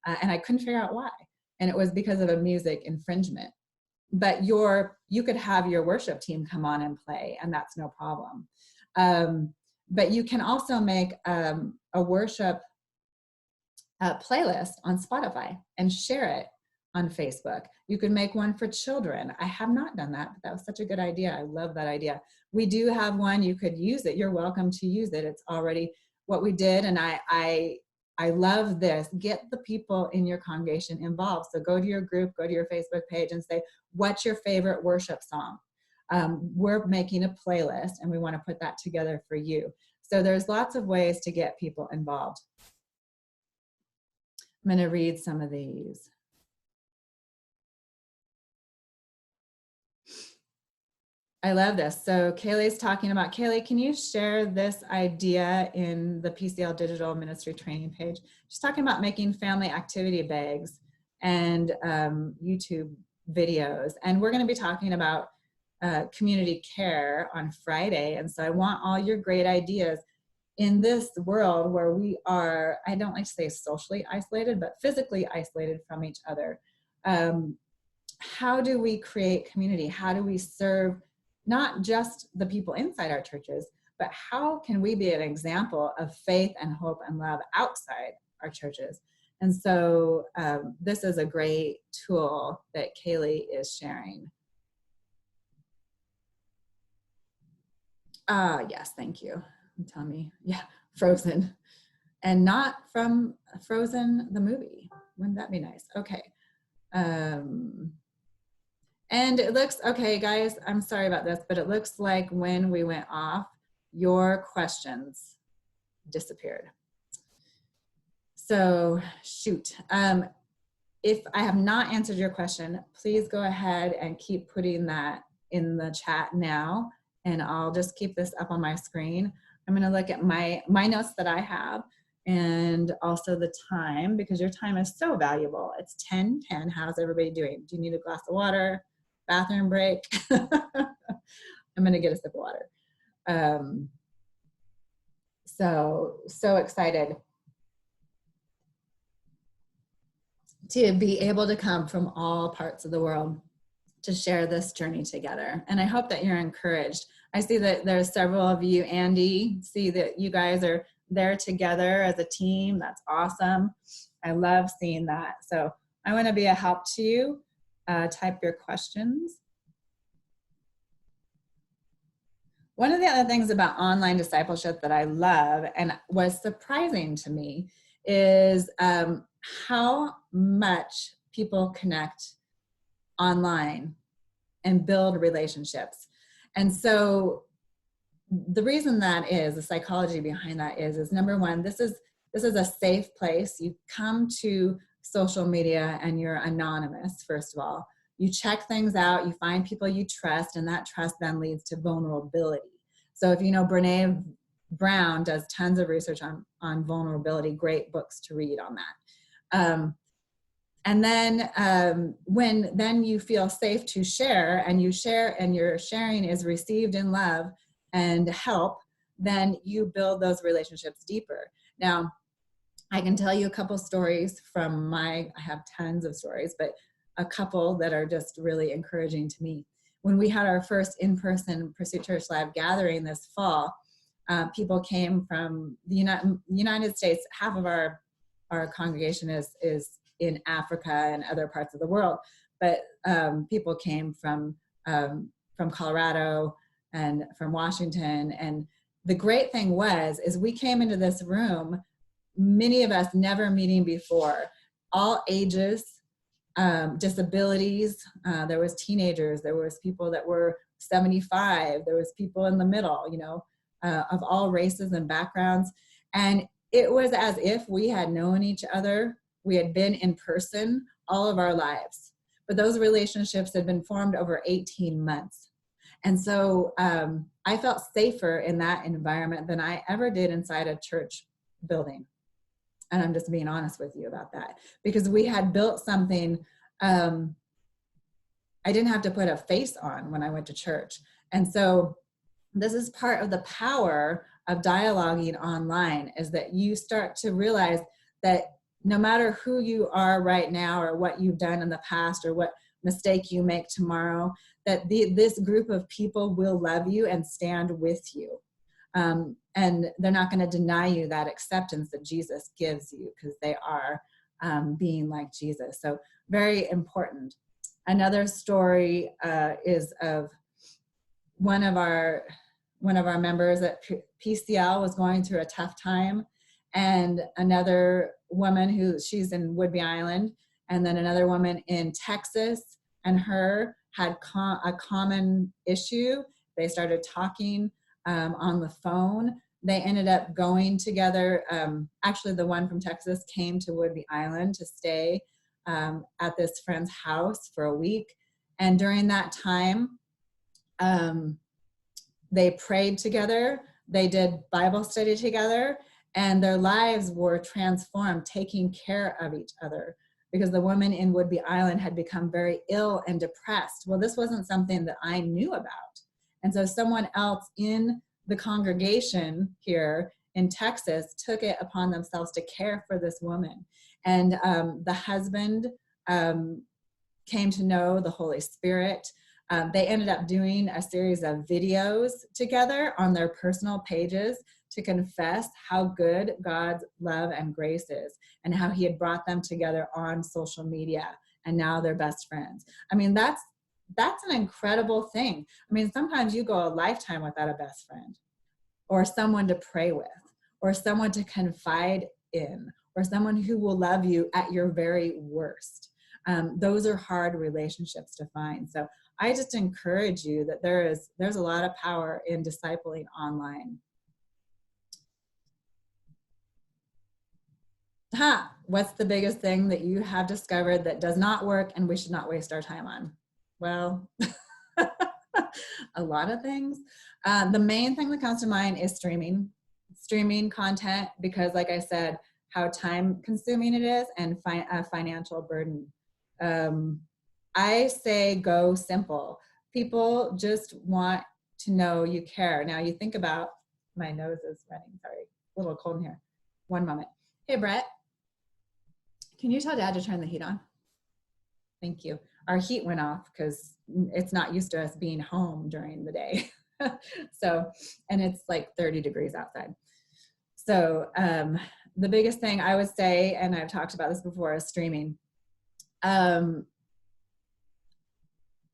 And I couldn't figure out why. And it was because of a music infringement. But you could have your worship team come on and play, and that's no problem. But you can also make a worship playlist on Spotify and share it on Facebook. You could make one for children. I have not done that, but that was such a good idea. I love that idea. We do have one. You could use it. You're welcome to use it. It's already what we did, and I love this. Get the people in your congregation involved. So go to your group, go to your Facebook page and say, what's your favorite worship song? We're making a playlist and we want to put that together for you. So there's lots of ways to get people involved. I'm going to read some of these. I love this. So Kaylee's talking about, Kaylee, can you share this idea in the PCL Digital Ministry Training page? She's talking about making family activity bags and YouTube videos. And we're going to be talking about community care on Friday. And so I want all your great ideas in this world where we are, I don't like to say socially isolated, but physically isolated from each other. How do we create community? How do we serve not just the people inside our churches, but how can we be an example of faith and hope and love outside our churches? And so this is a great tool that Kaylee is sharing. Yes, thank you. Tell me, yeah, Frozen. and not from Frozen the movie. Wouldn't that be nice? Okay. And it looks, okay, guys, I'm sorry about this, but it looks like when we went off, your questions disappeared. So shoot. If I have not answered your question, please go ahead and keep putting that in the chat now, and I'll just keep this up on my screen. I'm gonna look at my notes that I have, and also the time, because your time is so valuable. It's 10:10. How's everybody doing? Do you need a glass of water? Bathroom break? I'm gonna get a sip of water. So excited to be able to come from all parts of the world to share this journey together. And I hope that you're encouraged. I see that there's several of you, Andy, see that you guys are there together as a team. That's awesome. I love seeing that. So I want to be a help to you. Type your questions. One of the other things about online discipleship that I love and was surprising to me is how much people connect online and build relationships. And so the reason that is, the psychology behind that is number one, this is a safe place. You come to social media and you're anonymous, first of all. You check things out, you find people you trust, and that trust then leads to vulnerability. So if you know, Brene Brown does tons of research on vulnerability, great books to read on that. And then when then you feel safe to share, and you share, and your sharing is received in love and help, then you build those relationships deeper. Now, I can tell you a couple stories from I have tons of stories, but a couple that are just really encouraging to me. When we had our first in-person Pursuit Church Live gathering this fall, people came from the United States. Half of our congregation is in Africa and other parts of the world, but people came from Colorado and from Washington. And the great thing is we came into this room, many of us never meeting before, all ages, disabilities. There was teenagers, there was people that were 75, there was people in the middle, of all races and backgrounds. And it was as if we had known each other. We had been in person all of our lives, but those relationships had been formed over 18 months. And so I felt safer in that environment than I ever did inside a church building. And I'm just being honest with you about that, because we had built something. I didn't have to put a face on when I went to church. And so this is part of the power of dialoguing online, is that you start to realize that no matter who you are right now, or what you've done in the past, or what mistake you make tomorrow, that this group of people will love you and stand with you. And they're not going to deny you that acceptance that Jesus gives you, because they are being like Jesus. So very important. Another story is of one of our members at PCL was going through a tough time, and another woman she's in Whidbey Island, and then another woman in Texas, and her had a common issue. They started talking on the phone. They ended up going together. Actually, the one from Texas came to Whidbey Island to stay at this friend's house for a week. And during that time, they prayed together. They did Bible study together, and their lives were transformed, taking care of each other, because the woman in Whidbey Island had become very ill and depressed. Well, this wasn't something that I knew about. And so someone else in the congregation here in Texas took it upon themselves to care for this woman. And the husband came to know the Holy Spirit. They ended up doing a series of videos together on their personal pages to confess how good God's love and grace is, and how he had brought them together on social media, and now they're best friends. I mean, that's an incredible thing. I mean, sometimes you go a lifetime without a best friend, or someone to pray with, or someone to confide in, or someone who will love you at your very worst. Those are hard relationships to find. So I just encourage you that there's a lot of power in discipling online. What's the biggest thing that you have discovered that does not work and we should not waste our time on? Well, a lot of things. The main thing that comes to mind is streaming content, because like I said, how time consuming it is, and a financial burden. I say go simple. People just want to know you care. Now you think about, my nose is running, sorry, a little cold in here. One moment. Hey, Brett, can you tell Dad to turn the heat on? Thank you. Our heat went off because it's not used to us being home during the day. So, and it's like 30 degrees outside. So the biggest thing I would say, and I've talked about this before, is streaming.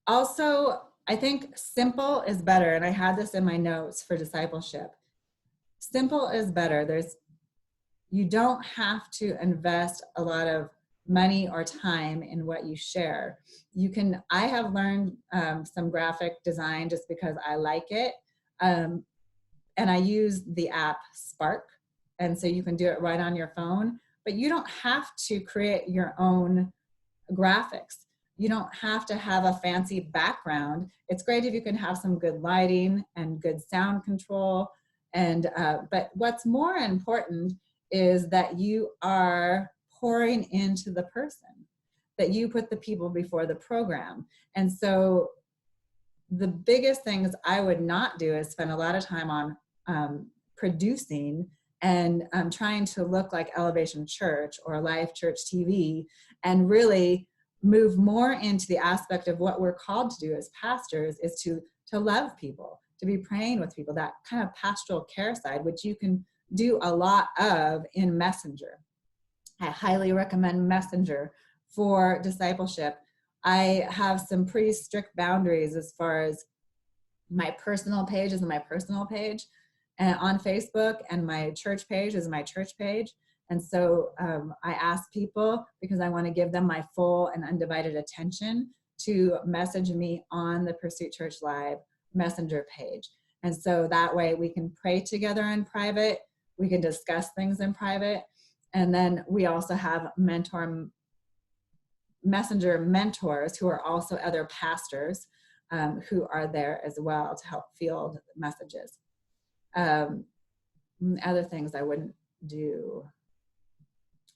Also, I think simple is better. And I had this in my notes for discipleship. Simple is better. You don't have to invest a lot of money or time in what you share. I have learned some graphic design just because I like it. And I use the app Spark. And so you can do it right on your phone, but you don't have to create your own graphics. You don't have to have a fancy background. It's great if you can have some good lighting and good sound control. But what's more important is that you are pouring into the person, that you put the people before the program. And so the biggest things I would not do is spend a lot of time on producing and trying to look like Elevation Church or Life Church TV, and really move more into the aspect of what we're called to do as pastors, is to love people, to be praying with people, that kind of pastoral care side, which you can do a lot of in Messenger. I highly recommend Messenger for discipleship. I have some pretty strict boundaries as far as my personal page is my personal page on Facebook, and my church page is my church page. And so I ask people, because I want to give them my full and undivided attention, to message me on the Pursuit Church Live Messenger page. And so that way we can pray together in private, we can discuss things in private. And then we also have Messenger mentors who are also other pastors who are there as well to help field messages. Other things I wouldn't do,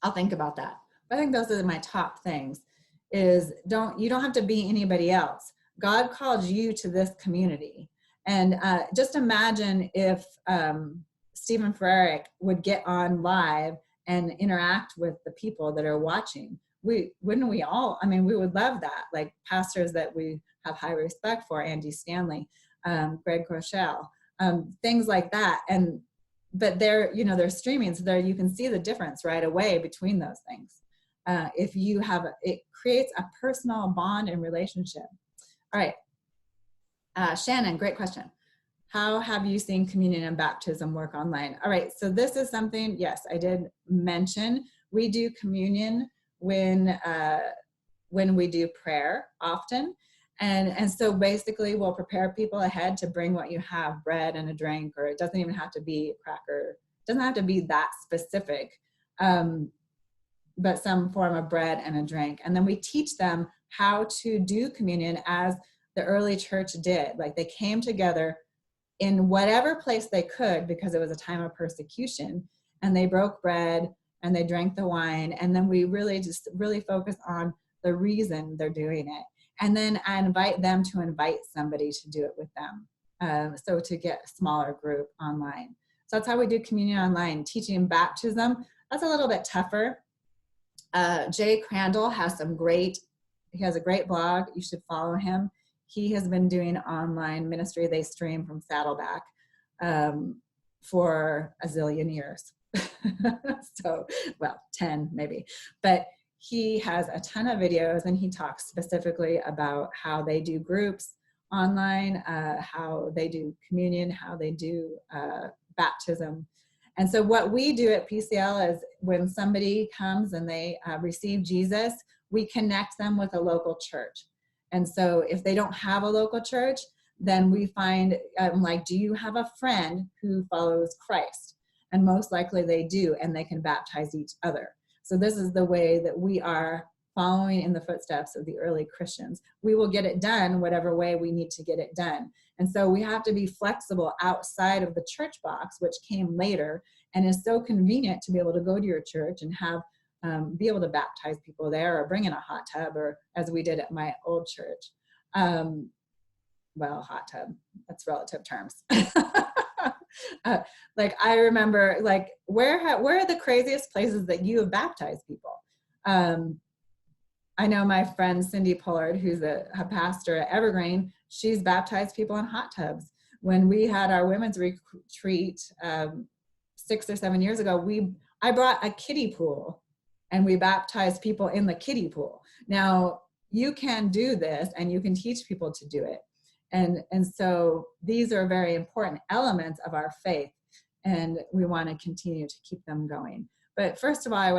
I'll think about that. But I think those are my top things. Is you don't have to be anybody else. God called you to this community. And just imagine if Stephen Ferrick would get on live and interact with the people that are watching. Wouldn't we all? I mean, we would love that. Like pastors that we have high respect for, Andy Stanley, Greg Rochelle, things like that. But they're streaming, so there you can see the difference right away between those things. If you have, it creates a personal bond and relationship. All right, Shannon, great question. How have you seen communion and baptism work online? All right, so this is something, yes, I did mention. We do communion when we do prayer often. And so basically we'll prepare people ahead to bring what you have, bread and a drink, or it doesn't even have to be a cracker. It doesn't have to be that specific, but some form of bread and a drink. And then we teach them how to do communion as the early church did. Like they came together in whatever place they could, because it was a time of persecution, and they broke bread and they drank the wine. And then we really focus on the reason they're doing it. And then I invite them to invite somebody to do it with them. So to get a smaller group online. So that's how we do communion online. Teaching baptism, that's a little bit tougher. Jay Crandall has a great blog. You should follow him. He has been doing online ministry. They stream from Saddleback for a zillion years. So, well, 10 maybe. But he has a ton of videos, and he talks specifically about how they do groups online, how they do communion, how they do baptism. And so what we do at PCL is when somebody comes and they receive Jesus, we connect them with a local church. And so if they don't have a local church, then we find, like, do you have a friend who follows Christ? And most likely they do, and they can baptize each other. So this is the way that we are following in the footsteps of the early Christians. We will get it done whatever way we need to get it done. And so we have to be flexible outside of the church box, which came later and is so convenient to be able to go to your church and have be able to baptize people there, or bring in a hot tub, or as we did at my old church. Well, hot tub, that's relative terms. Like I remember, like, where are the craziest places that you have baptized people? I know my friend Cindy Pollard, who's a pastor at Evergreen, she's baptized people in hot tubs. When we had our women's retreat 6 or 7 years ago, I brought a kiddie pool and we baptized people in the kiddie pool. Now, you can do this and you can teach people to do it. And so these are very important elements of our faith, and we want to continue to keep them going. But first of all, I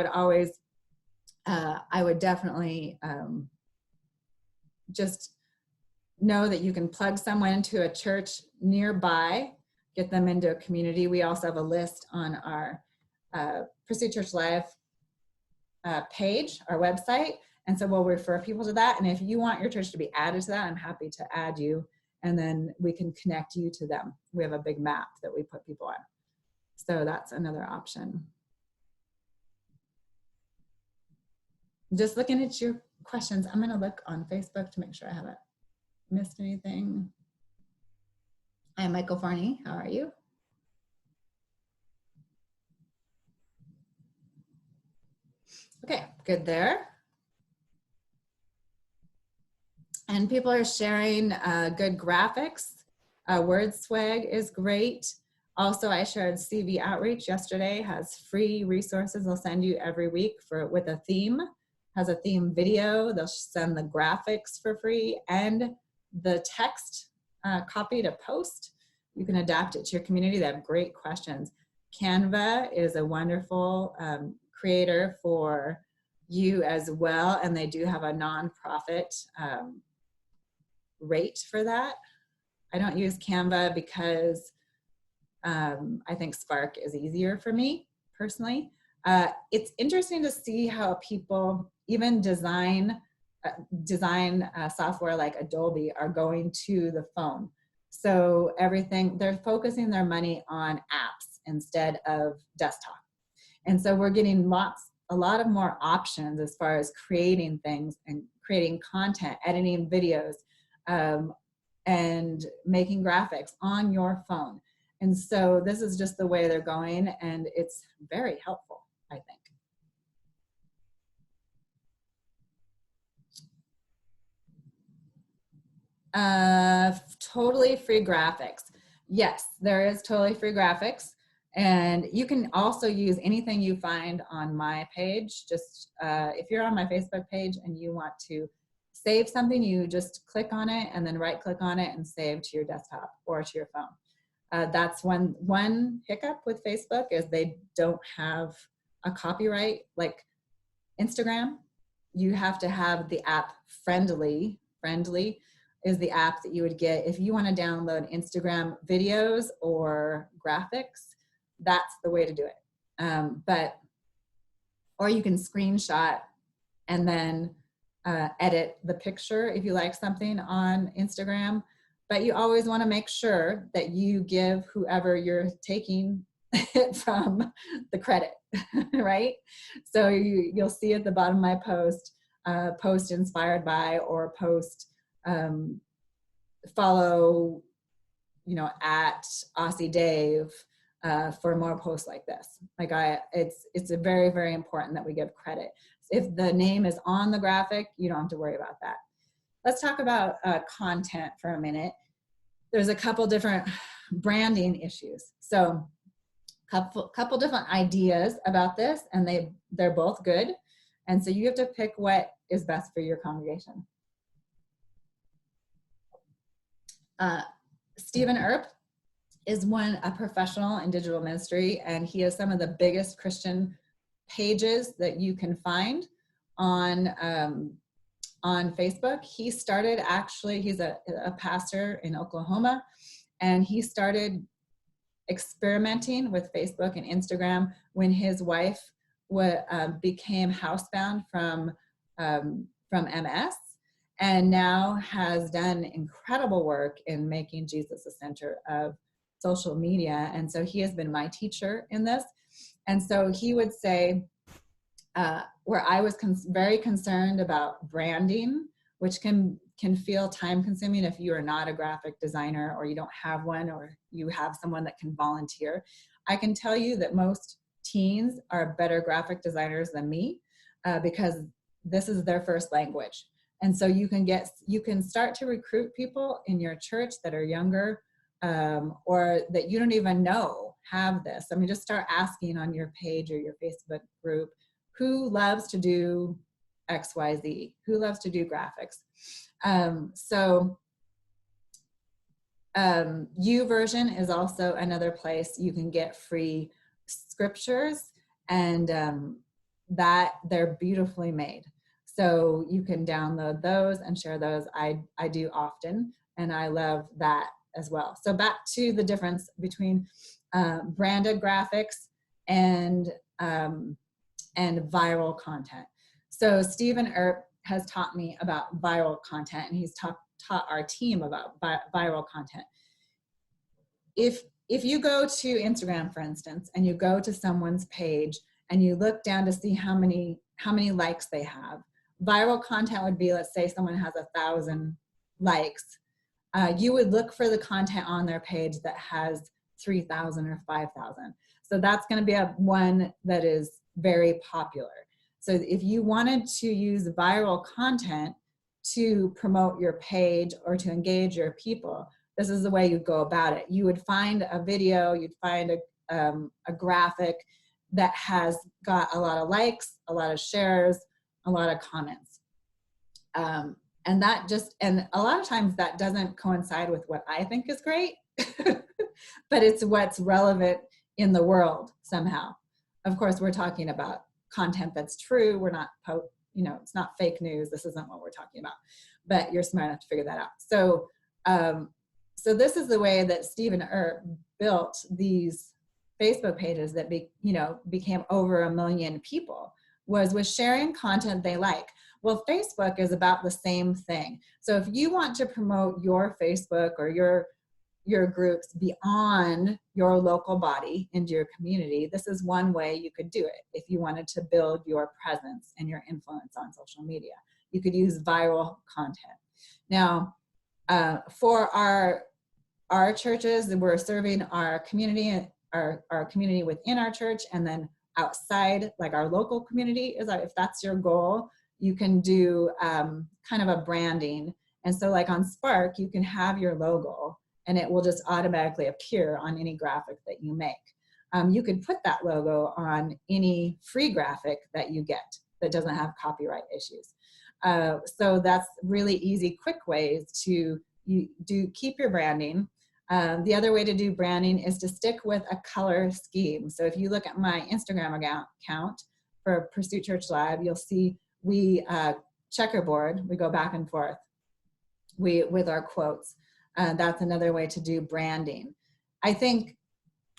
would definitely just know that you can plug someone into a church nearby, get them into a community. We also have a list on our Pursuit Church Live page, our website. And so we'll refer people to that. And if you want your church to be added to that, I'm happy to add you. And then we can connect you to them. We have a big map that we put people on. So that's another option. Just looking at your questions, I'm going to look on Facebook to make sure I haven't missed anything. Hi, Michael Farney. How are you? Okay, good there. And people are sharing good graphics. Word swag is great. Also, I shared CV Outreach yesterday, has free resources they'll send you every week with a theme. Has a theme video. They'll send the graphics for free and the text copy to post. You can adapt it to your community. They have great questions. Canva is a wonderful creator for you as well, and they do have a nonprofit rate for that. I don't use Canva because I think Spark is easier for me personally. It's interesting to see how people even design software like Adobe are going to the phone. So everything, they're focusing their money on apps instead of desktop. And so we're getting a lot of more options as far as creating things and creating content, editing videos, and making graphics on your phone. And so this is just the way they're going, and it's very helpful, I think. Totally free graphics. Yes, there is totally free graphics. And you can also use anything you find on my page. Just if you're on my Facebook page and you want to save something, you just click on it and then right click on it and save to your desktop or to your phone. That's one hiccup with Facebook is they don't have a copyright like Instagram. You have to have the app Friendly is the app that you would get if you want to download Instagram videos or graphics. That's the way to do it. Or you can screenshot and then edit the picture if you like something on Instagram. But you always want to make sure that you give whoever you're taking it from the credit, right? So you'll see at the bottom of my post, post inspired by, or post follow, at Aussie Dave for more posts like this. It's a very, very important that we give credit. If the name is on the graphic, you don't have to worry about that. Let's talk about content for a minute. There's a couple different branding issues. So couple different ideas about this, and they're both good. And so you have to pick what is best for your congregation. Stephen Earp, is a professional in digital ministry, and he has some of the biggest Christian pages that you can find on Facebook. He started, actually, he's a pastor in Oklahoma, and he started experimenting with Facebook and Instagram when his wife became housebound from MS, and now has done incredible work in making Jesus the center of social media. And so he has been my teacher in this. And so he would say, where I was very concerned about branding, which can feel time consuming if you are not a graphic designer, or you don't have one, or you have someone that can volunteer. I can tell you that most teens are better graphic designers than me, because this is their first language. And so you can start to recruit people in your church that are younger, or that you don't even know have this. I mean, just start asking on your page or your Facebook group, who loves to do XYZ? Who loves to do graphics? Youversion is also another place you can get free scriptures, and that they're beautifully made. So you can download those and share those. I do often, and I love that as well. So back to the difference between branded graphics and viral content. So Stephen Earp has taught me about viral content, and he's taught our team about viral content. If you go to Instagram, for instance, and you go to someone's page and you look down to see how many likes they have, viral content would be, let's say someone has 1,000 likes. You would look for the content on their page that has 3,000 or 5,000. So that's going to be one that is very popular. So if you wanted to use viral content to promote your page or to engage your people, this is the way you go about it. You would find a video, you'd find a graphic that has got a lot of likes, a lot of shares, a lot of comments. And a lot of times that doesn't coincide with what I think is great, but it's what's relevant in the world somehow. Of course, we're talking about content that's true. We're not, it's not fake news. This isn't what we're talking about, but you're smart enough to figure that out. So, so this is the way that Stephen Earp built these Facebook pages that became over 1 million people, was sharing content they like. Well, Facebook is about the same thing. So if you want to promote your Facebook or your groups beyond your local body into your community, this is one way you could do it. If you wanted to build your presence and your influence on social media, you could use viral content. Now, for our churches, we're serving our community, our community within our church, and then outside, like our local community, if that's your goal, you can do kind of a branding. And so like on Spark, you can have your logo and it will just automatically appear on any graphic that you make. You could put that logo on any free graphic that you get that doesn't have copyright issues. So that's really easy, quick ways to keep your branding. The other way to do branding is to stick with a color scheme. So if you look at my Instagram account for Pursuit Church Live, you'll see we checkerboard, we go back and forth with our quotes. That's another way to do branding. I think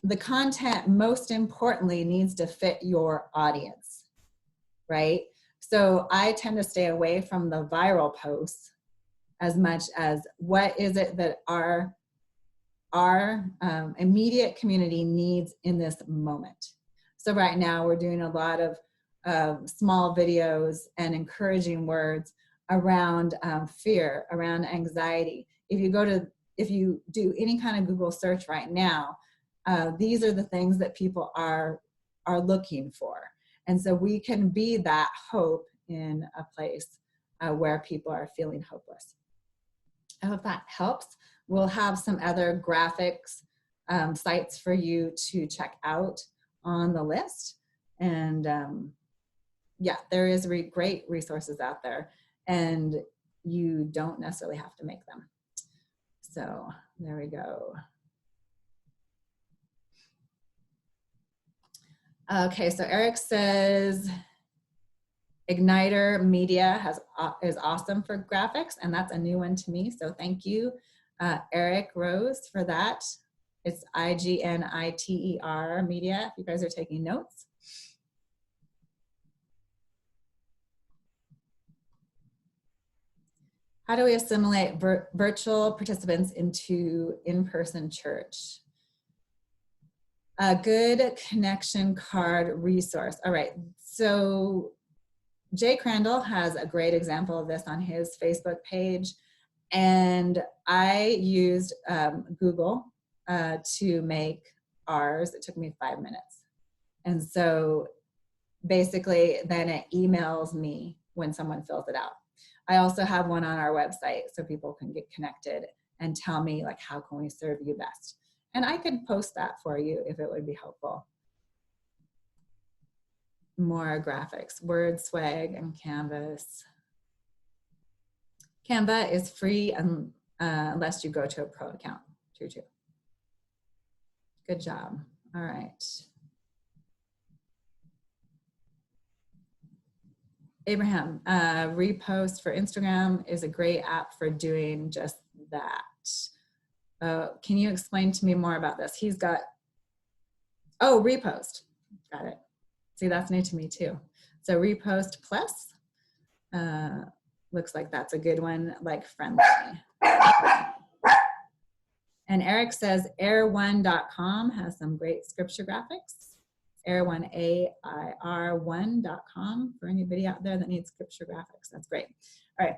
the content, most importantly, needs to fit your audience, right? So I tend to stay away from the viral posts as much as what is it that our immediate community needs in this moment. So right now we're doing a lot of small videos and encouraging words around fear, around anxiety. If you do any kind of Google search right now, these are the things that people are looking for. And so we can be that hope in a place where people are feeling hopeless. I hope that helps. We'll have some other graphics sites for you to check out on the list. And yeah, there is great resources out there, and you don't necessarily have to make them. So there we go. Okay, so Eric says Igniter Media is awesome for graphics, and that's a new one to me. So thank you, Eric Rose, for that. It's IGNITER Media, if you guys are taking notes. How do we assimilate virtual participants into in-person church? A good connection card resource. All right, so Jay Crandall has a great example of this on his Facebook page, and I used Google to make ours. It took me 5 minutes. And so basically then it emails me when someone fills it out. I also have one on our website so people can get connected and tell me like, how can we serve you best? And I could post that for you if it would be helpful. More graphics, Word, Swag, and Canvas. Canva is free unless you go to a pro account. True. Good job. All right. Abraham, Repost for Instagram is a great app for doing just that. Can you explain to me more about this? He's got, oh, Repost. Got it. See, that's new to me too. So Repost Plus, looks like that's a good one, like Friendly. And Eric says air1.com has some great scripture graphics. Air1, AIR1.com for anybody out there that needs scripture graphics. That's great. All right.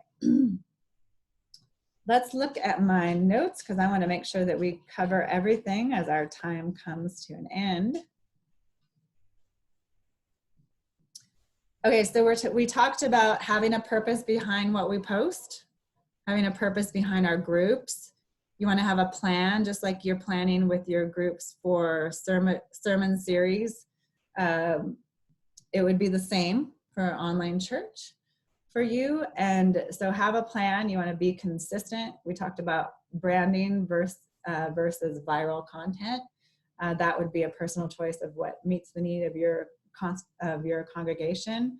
Let's look at my notes because I want to make sure that we cover everything as our time comes to an end. Okay, so we talked about having a purpose behind what we post, having a purpose behind our groups. You want to have a plan, just like you're planning with your groups for sermon series. It would be the same for online church for you. And so have a plan. You want to be consistent. We talked about branding versus viral content. That would be a personal choice of what meets the need of your congregation.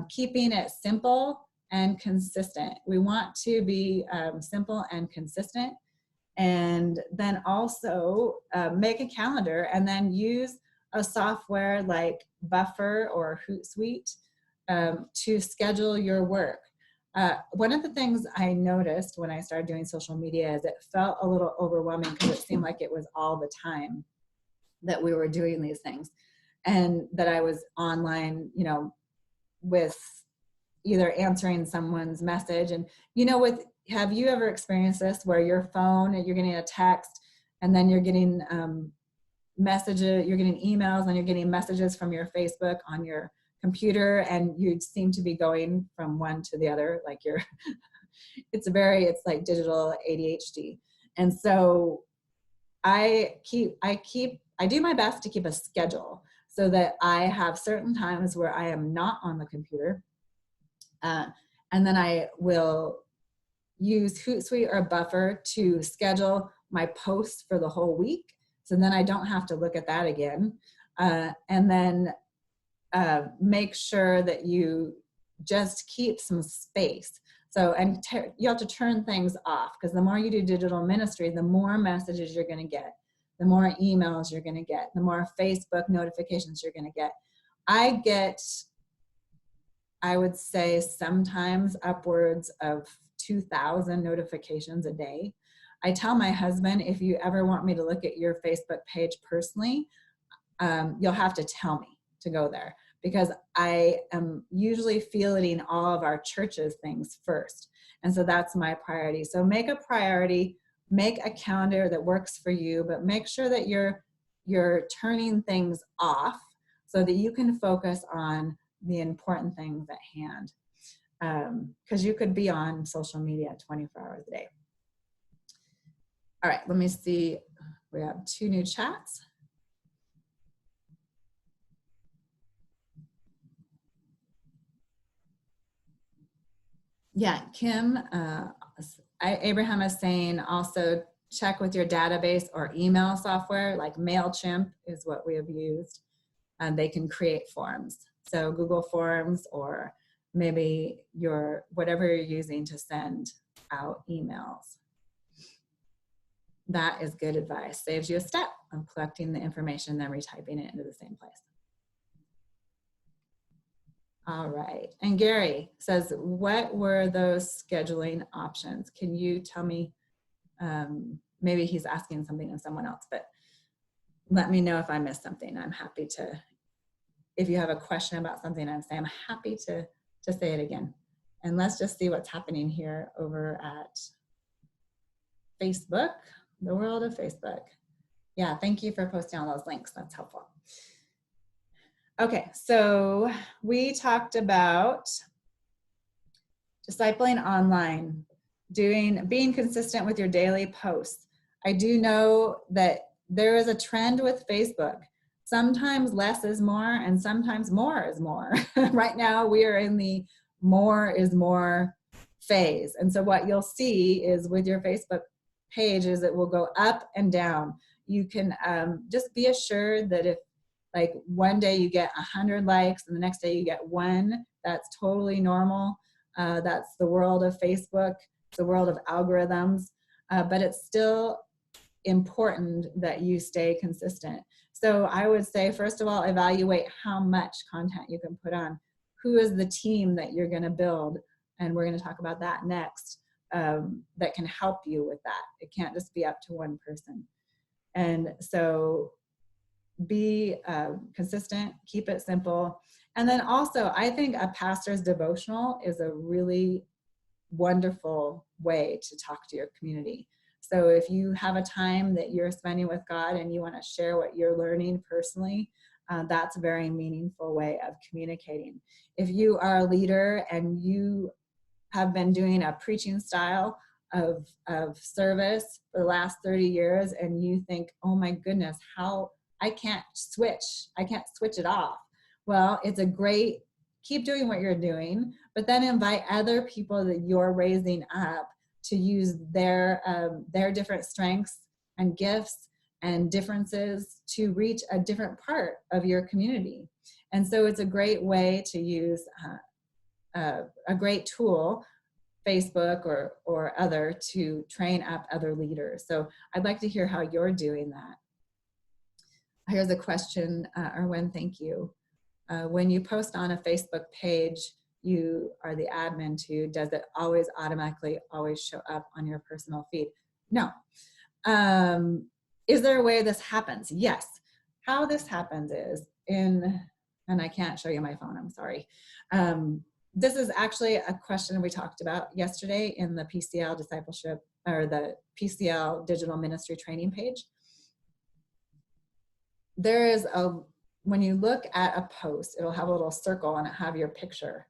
Keeping it simple and consistent. We want to be simple and consistent. And then also make a calendar and then use a software like Buffer or Hootsuite to schedule your work. One of the things I noticed when I started doing social media is it felt a little overwhelming because it seemed like it was all the time that we were doing these things and that I was online, you know, with either answering someone's message and, you know, have you ever experienced this where your phone, you're getting a text and then you're getting messages, you're getting emails and you're getting messages from your Facebook on your computer and you seem to be going from one to the other, like it's like digital ADHD. And so I do my best to keep a schedule so that I have certain times where I am not on the computer. And then I will use Hootsuite or Buffer to schedule my posts for the whole week. So then I don't have to look at that again. And then make sure that you just keep some space. So, and you have to turn things off because the more you do digital ministry, the more messages you're going to get, the more emails you're going to get, the more Facebook notifications you're going to get. I would say sometimes upwards of 2,000 notifications a day. I tell my husband, if you ever want me to look at your Facebook page personally, you'll have to tell me to go there because I am usually fielding all of our church's things first. And so that's my priority. So make a priority, make a calendar that works for you, but make sure that you're turning things off so that you can focus on the important things at hand. Because you could be on social media 24 hours a day. All right, let me see. We have 2 new chats. Yeah, Kim, Abraham is saying also check with your database or email software, like MailChimp is what we have used. they can create forms. So Google Forms, or maybe whatever you're using to send out emails. That is good advice. Saves you a step of collecting the information, then retyping it into the same place. All right. And Gary says, what were those scheduling options? Can you tell me? Maybe he's asking something of someone else, but let me know if I missed something. I'm happy to, if you have a question about something I'm saying, I'm happy to say it again. And let's just see what's happening here over at Facebook, the world of Facebook. Yeah, thank you for posting all those links. That's helpful. Okay, so we talked about discipling online, being consistent with your daily posts. I do know that there is a trend with Facebook. Sometimes less is more and sometimes more is more. Right now we are in the more is more phase. And so what you'll see is with your Facebook page is it will go up and down. You can just be assured that if like one day you get 100 likes and the next day you get 1, that's totally normal. That's the world of Facebook, it's the world of algorithms, but it's still important that you stay consistent. So I would say, first of all, evaluate how much content you can put on. Who is the team that you're going to build? And we're going to talk about that next, that can help you with that. It can't just be up to one person. And so be consistent, keep it simple. And then also, I think a pastor's devotional is a really wonderful way to talk to your community. So if you have a time that you're spending with God and you want to share what you're learning personally, that's a very meaningful way of communicating. If you are a leader and you have been doing a preaching style of service for the last 30 years and you think, oh my goodness, how I can't switch it off. Well, it's a great, keep doing what you're doing, but then invite other people that you're raising up to use their different strengths and gifts and differences to reach a different part of your community. And so it's a great way to use a great tool, Facebook or other, to train up other leaders. So I'd like to hear how you're doing that. Here's a question, Erwin, thank you. When you post on a Facebook page, you are the admin to, does it always automatically always show up on your personal feed? No. Is there a way this happens? Yes. How this happens is and I can't show you my phone, I'm sorry. This is actually a question we talked about yesterday in the PCL discipleship, or the PCL digital ministry training page. There is when you look at a post, it'll have a little circle and it have your picture.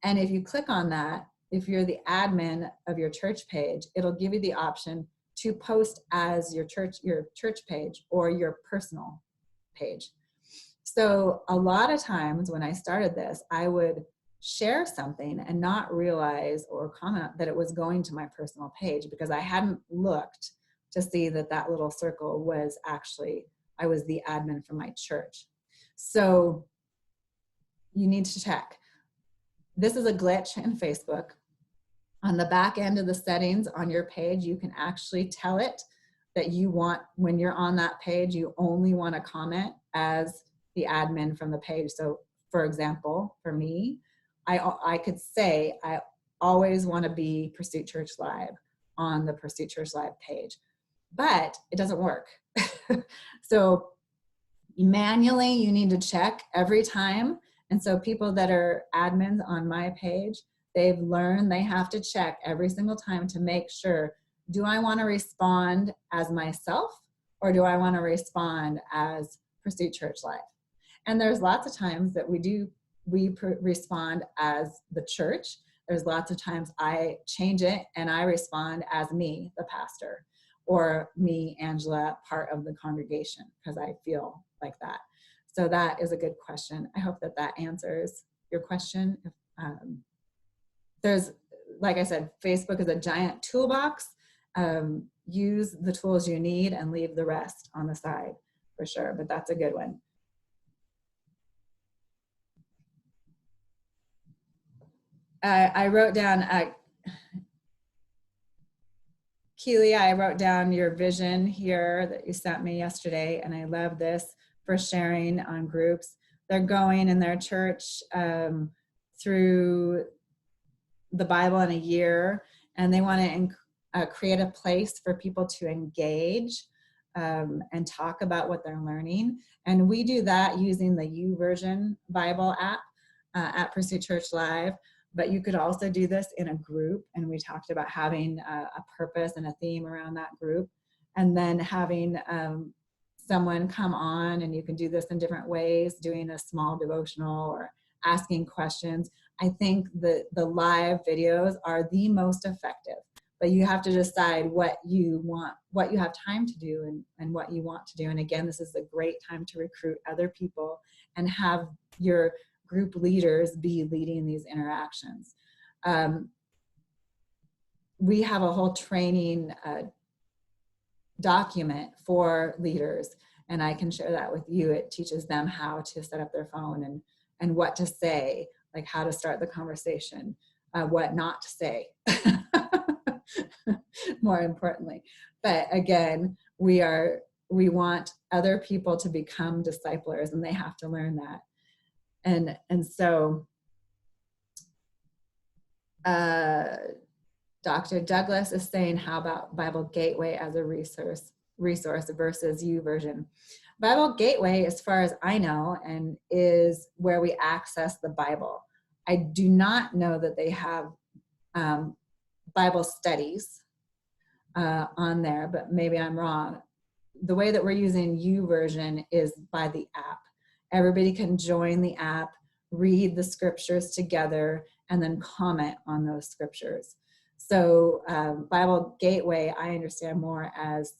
And if you click on that, if you're the admin of your church page, it'll give you the option to post as your church page or your personal page. So a lot of times when I started this, I would share something and not realize or comment that it was going to my personal page because I hadn't looked to see that little circle was actually, I was the admin for my church. So you need to check. This is a glitch in Facebook. On the back end of the settings on your page, you can actually tell it that you want, when you're on that page, you only want to comment as the admin from the page. So for example, for me, I could say I always want to be Pursuit Church Live on the Pursuit Church Live page, but it doesn't work. So manually you need to check every time. And so people that are admins on my page, they've learned they have to check every single time to make sure, do I want to respond as myself or do I want to respond as Pursuit Church Live? And there's lots of times that we respond as the church. There's lots of times I change it and I respond as me, the pastor, or me, Angela, part of the congregation, because I feel like that. So that is a good question. I hope that answers your question. There's, like I said, Facebook is a giant toolbox. Use the tools you need and leave the rest on the side for sure, but that's a good one. I wrote down, Keely, I wrote down your vision here that you sent me yesterday, and I love this for sharing on groups. They're going in their church through the Bible in a year, and they want to create a place for people to engage and talk about what they're learning. And we do that using the Youversion Bible app at Pursuit Church Live. But you could also do this in a group, and we talked about having a purpose and a theme around that group, and then having someone come on, and you can do this in different ways, doing a small devotional or asking questions. I think the live videos are the most effective, but you have to decide what you want, what you have time to do, and what you want to do. And again, this is a great time to recruit other people and have your group leaders be leading these interactions. We have a whole training document for leaders, and I can share that with you. It teaches them how to set up their phone and what to say, like how to start the conversation, what not to say, more importantly. But again, we want other people to become disciplers, and they have to learn that. And so Dr. Douglas is saying, how about Bible Gateway as a resource versus Youversion? Bible Gateway, as far as I know, and is where we access the Bible. I do not know that they have Bible studies on there, but maybe I'm wrong. The way that we're using Youversion is by the app. Everybody can join the app, read the scriptures together, and then comment on those scriptures. So Bible Gateway, I understand more as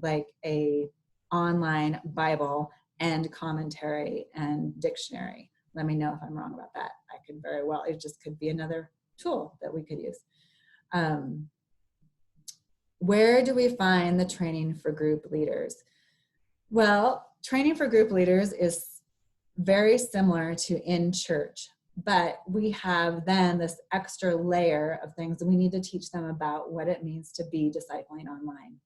like a online Bible and commentary and dictionary. Let me know if I'm wrong about that. I could very well, it just could be another tool that we could use. Where do we find the training for group leaders? Well, training for group leaders is very similar to in church, but we have then this extra layer of things that we need to teach them about what it means to be discipling online.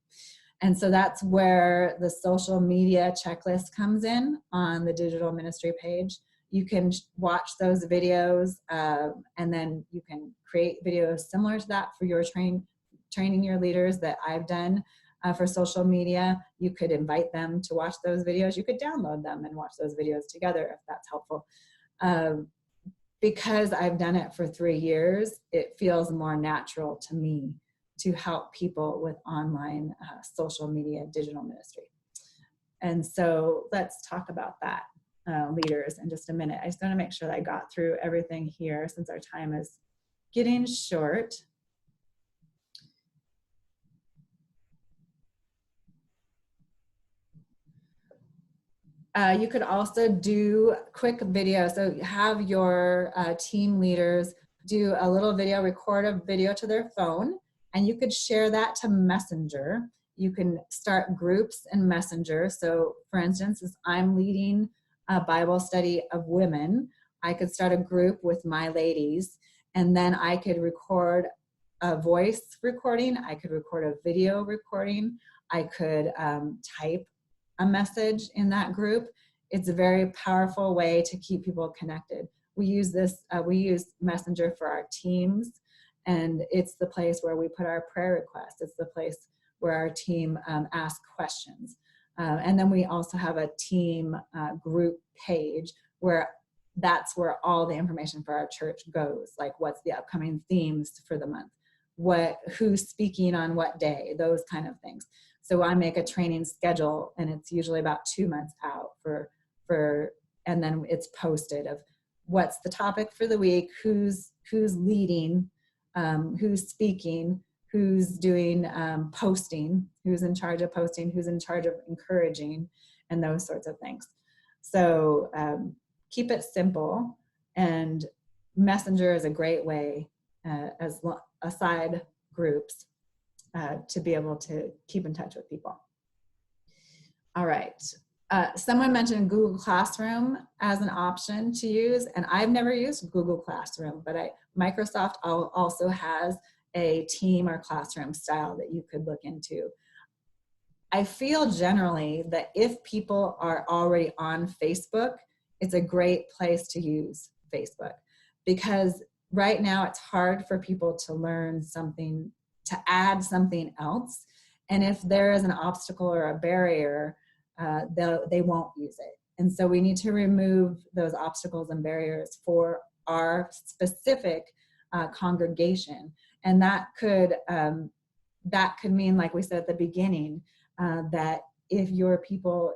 And so that's where the social media checklist comes in on the digital ministry page. You can watch those videos, and then you can create videos similar to that for your training your leaders that I've done for social media. You could invite them to watch those videos. You could download them and watch those videos together if that's helpful. Because I've done it for 3 years, it feels more natural to me to help people with online social media digital ministry. And so let's talk about that, leaders, in just a minute. I just want to make sure that I got through everything here since our time is getting short. You could also do quick video. So have your team leaders do a little video, record a video to their phone, and you could share that to Messenger. You can start groups in Messenger. So for instance, as I'm leading a Bible study of women, I could start a group with my ladies, and then I could record a voice recording. I could record a video recording. I could type a message in that group. It's a very powerful way to keep people connected. We use Messenger for our teams, and it's the place where we put our prayer requests. It's the place where our team asks questions. And then we also have a team group page where that's where all the information for our church goes, like what's the upcoming themes for the month, who's speaking on what day, those kind of things. So I make a training schedule, and it's usually about 2 months out and then it's posted of what's the topic for the week, who's leading, who's speaking, who's doing posting, who's in charge of posting, who's in charge of encouraging, and those sorts of things. So keep it simple, and Messenger is a great way as aside groups to be able to keep in touch with people. All right. Someone mentioned Google Classroom as an option to use, and I've never used Google Classroom, but Microsoft also has a team or classroom style that you could look into. I feel generally that if people are already on Facebook, it's a great place to use Facebook, because right now it's hard for people to learn something, to add something else. And if there is an obstacle or a barrier, they won't use it. And so we need to remove those obstacles and barriers for our specific congregation. And that could mean, like we said at the beginning, that if your people,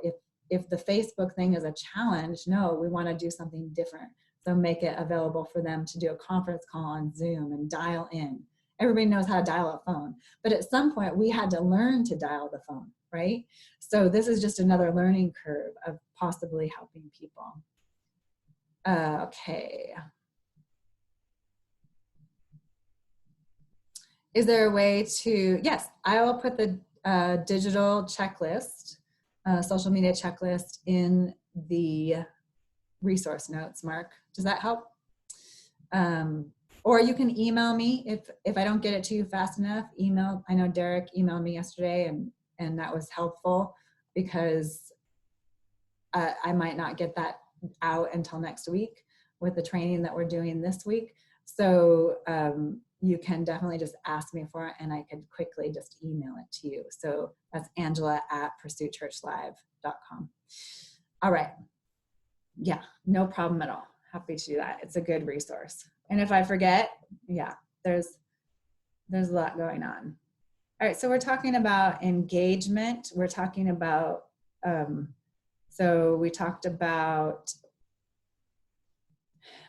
if the Facebook thing is a challenge, no, we want to do something different. So make it available for them to do a conference call on Zoom and dial in. Everybody knows how to dial a phone, but at some point we had to learn to dial the phone, right? So this is just another learning curve of possibly helping people. Okay. Is there a way to, yes, I will put the digital checklist, social media checklist in the resource notes, Mark. Does that help? Or you can email me if I don't get it to you fast enough. Email, I know Derek emailed me yesterday and that was helpful, because I might not get that out until next week with the training that we're doing this week. So you can definitely just ask me for it and I could quickly just email it to you. So that's Angela@pursuitchurchlive.com. All right. Yeah, no problem at all. Happy to do that. It's a good resource. And if I forget, yeah, there's a lot going on. All right, so we're talking about engagement. We're talking about, so we talked about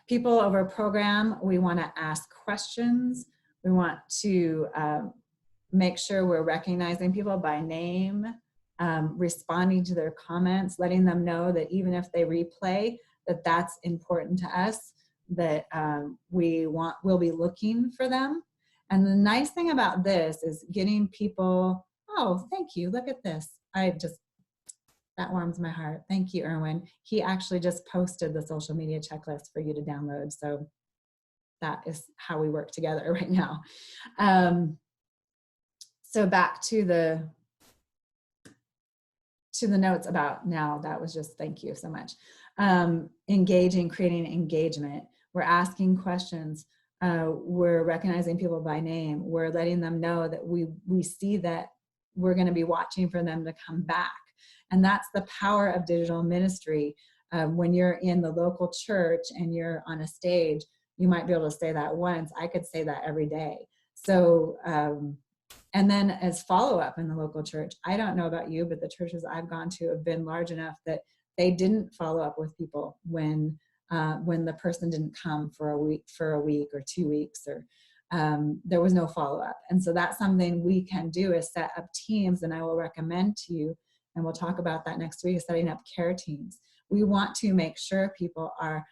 people over program. We want to ask questions. We want to make sure we're recognizing people by name, responding to their comments, letting them know that even if they replay, that's important to us, that we'll be looking for them. And the nice thing about this is getting people, oh, thank you, look at this. That warms my heart. Thank you, Erwin. He actually just posted the social media checklist for you to download. So that is how we work together right now. So back to the notes about now, that was just, thank you so much. Engaging, creating engagement. We're asking questions. We're recognizing people by name. We're letting them know that we see that we're going to be watching for them to come back. And that's the power of digital ministry. When you're in the local church and you're on a stage, you might be able to say that once. I could say that every day. So, and then as follow-up in the local church, I don't know about you, but the churches I've gone to have been large enough that they didn't follow up with people when the person didn't come for a week or 2 weeks, or there was no follow-up. And so that's something we can do, is set up teams, and I will recommend to you, and we'll talk about that next week, is setting up care teams. We want to make sure people are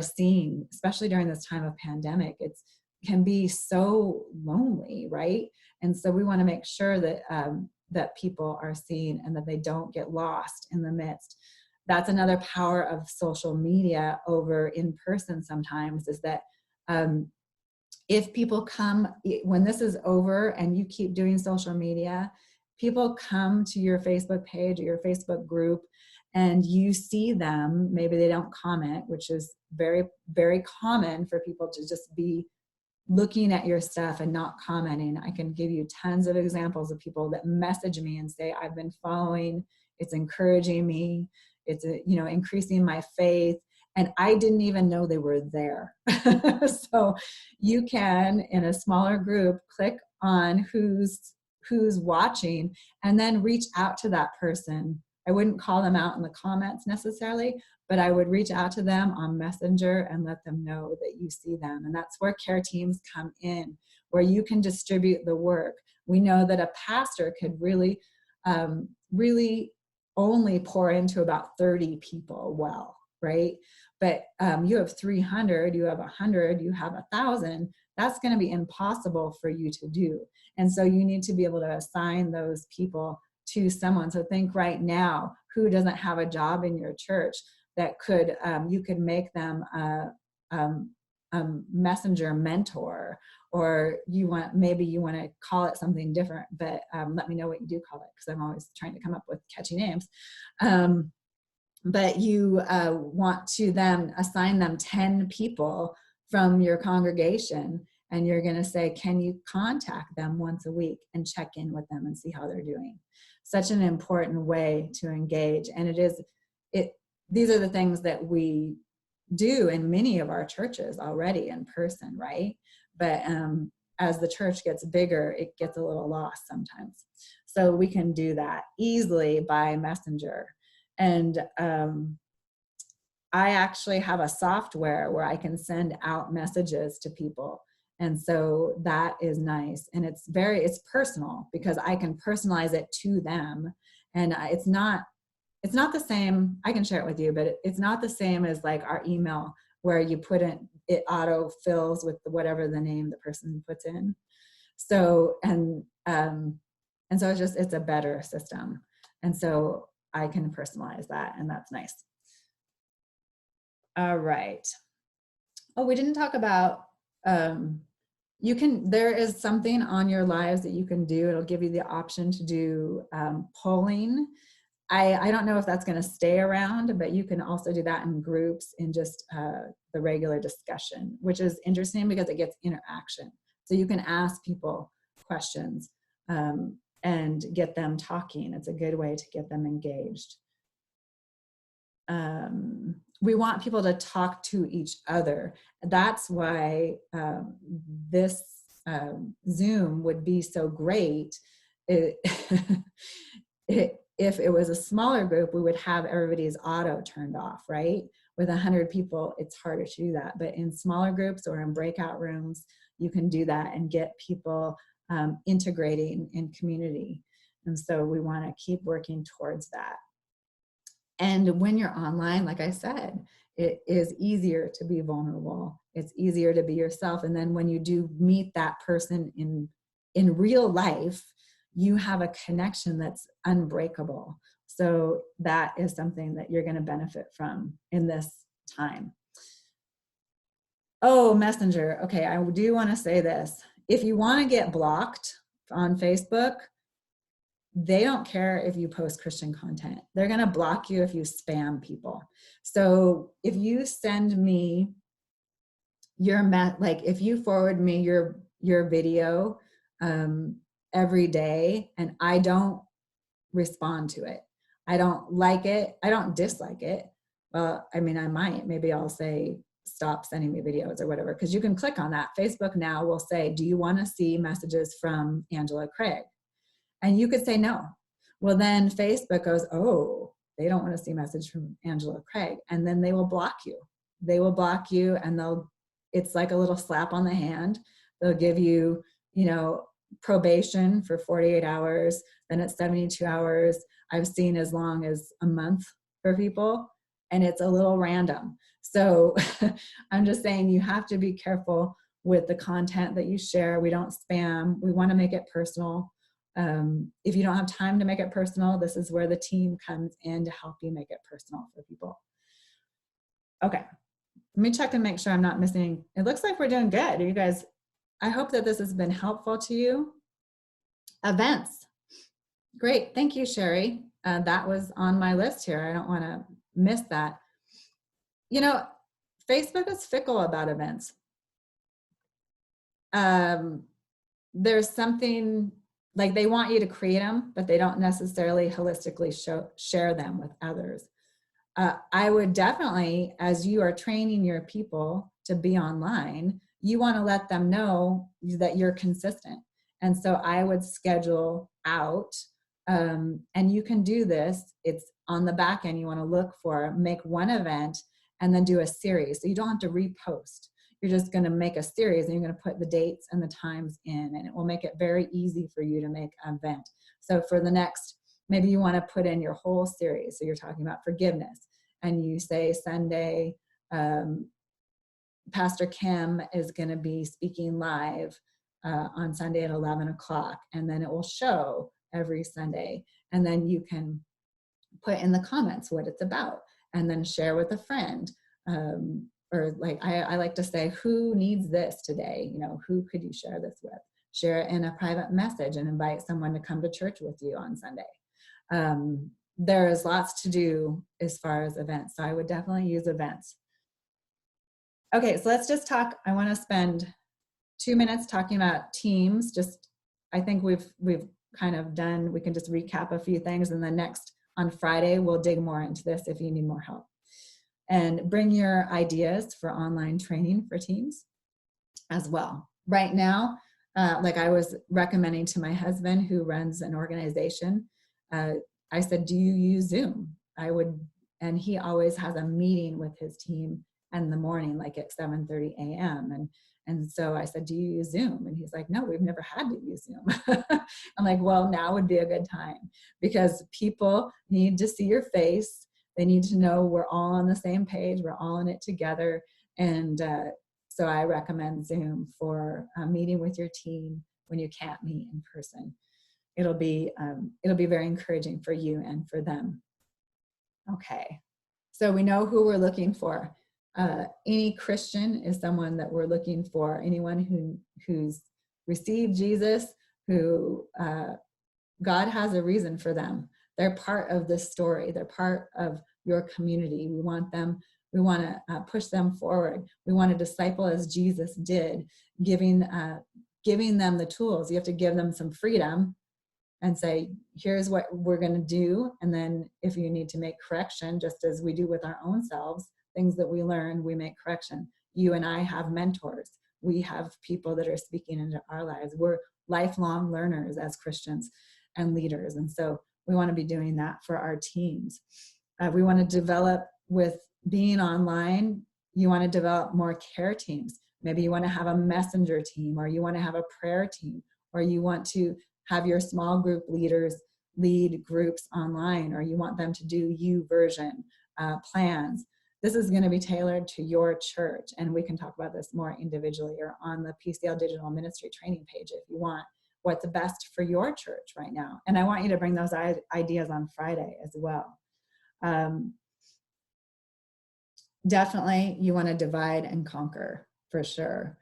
seen, especially during this time of pandemic. It can be so lonely, right? And so we want to make sure that that people are seen and that they don't get lost in the midst. That's another power of social media over in person sometimes, is that if people come, when this is over and you keep doing social media, people come to your Facebook page or your Facebook group and you see them, maybe they don't comment, which is very, very common for people to just be looking at your stuff and not commenting. I can give you tons of examples of people that message me and say, I've been following, it's encouraging me, it's increasing my faith, and I didn't even know they were there. So you can, in a smaller group, click on who's watching and then reach out to that person. I wouldn't call them out in the comments necessarily, but I would reach out to them on Messenger and let them know that you see them. And that's where care teams come in, where you can distribute the work. We know that a pastor could really only pour into about 30 people well, right? But you have 300, you have 100, you have 1,000, that's going to be impossible for you to do. And so you need to be able to assign those people to someone. So think right now, who doesn't have a job in your church that could, you could make them a messenger mentor, or maybe you want to call it something different, but let me know what you do call it, because I'm always trying to come up with catchy names. But you want to then assign them 10 people from your congregation, and you're going to say, can you contact them once a week and check in with them and see how they're doing? Such an important way to engage. And these are the things that we do in many of our churches already in person, right? But as the church gets bigger, it gets a little lost sometimes. So we can do that easily by messenger. And I actually have a software where I can send out messages to people. And so that is nice. And it's personal, because I can personalize it to them. And it's not the same. I can share it with you, but it's not the same as like our email, where you put in, it auto fills with whatever the name the person puts in. So, and so it's a better system. And so I can personalize that, and that's nice. All right. Oh, we didn't talk about, there is something on your lives that you can do. It'll give you the option to do polling. I don't know if that's going to stay around, but you can also do that in groups, in just the regular discussion, which is interesting because it gets interaction. So you can ask people questions and get them talking. It's a good way to get them engaged. We want people to talk to each other. That's why this Zoom would be so great. If it was a smaller group, we would have everybody's auto turned off, right? With 100 people, it's harder to do that. But in smaller groups or in breakout rooms, you can do that and get people integrating in community. And so we want to keep working towards that. And when you're online, like I said, it is easier to be vulnerable. It's easier to be yourself. And then when you do meet that person in real life, you have a connection that's unbreakable. So that is something that you're going to benefit from in this time. Oh, Messenger. Okay, I do want to say this. If you want to get blocked on Facebook, they don't care if you post Christian content. They're going to block you if you spam people. So if you send me if you forward me your video every day and I don't respond to it, I don't like it, I don't dislike it. Well, I mean, I might, maybe I'll say, stop sending me videos or whatever, because you can click on that. Facebook now will say, do you want to see messages from Angela Craig? And you could say no. Well, then Facebook goes, oh, they don't want to see message from Angela Craig. And then they will block you. They will block you, and it's like a little slap on the hand. They'll give you, probation for 48 hours. Then it's 72 hours. I've seen as long as a month for people, and it's a little random. So I'm just saying, you have to be careful with the content that you share. We don't spam. We want to make it personal. If you don't have time to make it personal, this is where the team comes in to help you make it personal for people. Okay, let me check and make sure I'm not missing. It looks like we're doing good. You guys, I hope that this has been helpful to you. Events. Great, thank you, Sherry. That was on my list here. I don't want to miss that. Facebook is fickle about events. There's something, like, they want you to create them, but they don't necessarily holistically share them with others. I would definitely, as you are training your people to be online, you want to let them know that you're consistent. And so I would schedule out, and you can do this. It's on the back end. You want to make one event and then do a series. So you don't have to repost. You're just going to make a series, and you're going to put the dates and the times in, and it will make it very easy for you to make an event. So for the next, maybe you want to put in your whole series. So you're talking about forgiveness, and you say Sunday, Pastor Kim is going to be speaking live on Sunday at 11 o'clock, and then it will show every Sunday. And then you can put in the comments what it's about, and then share with a friend. Or like I like to say, who needs this today? You know, who could you share this with? Share it in a private message and invite someone to come to church with you on Sunday. There is lots to do as far as events, so I would definitely use events. Okay, so let's just talk. I want to spend 2 minutes talking about teams. Just, I think we've kind of done, we can just recap a few things, and then next on Friday, we'll dig more into this if you need more help. And bring your ideas for online training for teams as well. Right now, like I was recommending to my husband who runs an organization, I said, do you use Zoom? And he always has a meeting with his team in the morning, like at 7:30 a.m. And so I said, do you use Zoom? And he's like, no, we've never had to use Zoom. I'm like, well, now would be a good time, because people need to see your face. They need to know we're all on the same page. We're all in it together. And so I recommend Zoom for a meeting with your team when you can't meet in person. It'll be very encouraging for you and for them. Okay, so we know who we're looking for. Any Christian is someone that we're looking for. Anyone who's received Jesus, who God has a reason for them. They're part of this story. They're part of your community. We want to push them forward. We want to disciple as Jesus did, giving them the tools. You have to give them some freedom and say, here's what we're going to do. And then if you need to make correction, just as we do with our own selves, things that we learn, we make correction. You and I have mentors. We have people that are speaking into our lives. We're lifelong learners as Christians and leaders. And so we want to be doing that for our teams. We want to develop, with being online, you want to develop more care teams. Maybe you want to have a messenger team, or you want to have a prayer team, or you want to have your small group leaders lead groups online, or you want them to do Youversion plans. This is going to be tailored to your church, and we can talk about this more individually or on the PCL Digital Ministry training page if you want, what's best for your church right now. And I want you to bring those ideas on Friday as well. Definitely you want to divide and conquer, for sure.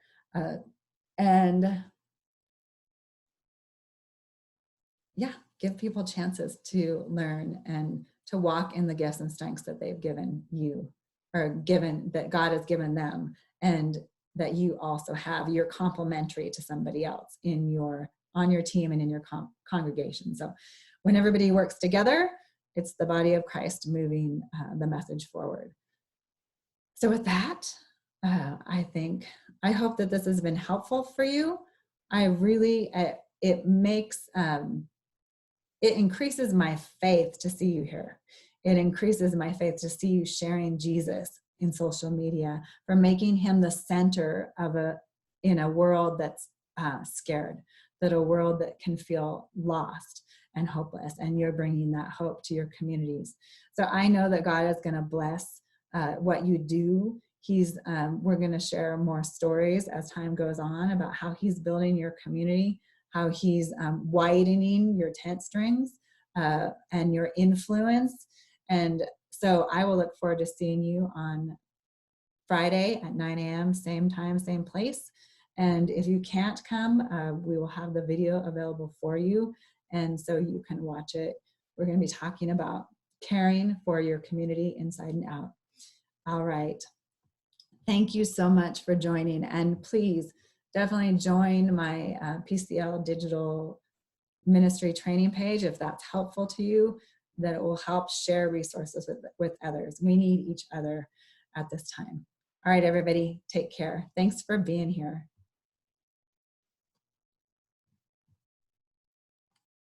And yeah, give people chances to learn and to walk in the gifts and strengths that they've given you, or that God has given them, and that you also have. You're complementary to somebody else on your team and in your congregation. So when everybody works together, it's the body of Christ moving the message forward. So with that, I hope that this has been helpful for you. It increases my faith to see you here. It increases my faith to see you sharing Jesus in social media, for making him the center in a world that's scared, that a world that can feel lost and hopeless, and you're bringing that hope to your communities. So I know that God is going to bless what you do. We're going to share more stories as time goes on about how he's building your community, how he's widening your tent strings and your influence. And so I will look forward to seeing you on Friday at 9 a.m., same time, same place. And if you can't come, we will have the video available for you, and so you can watch it. We're going to be talking about caring for your community inside and out. All right. Thank you so much for joining, and please definitely join my PCL Digital Ministry training page if that's helpful to you, that it will help share resources with others. We need each other at this time. All right, everybody, take care. Thanks for being here.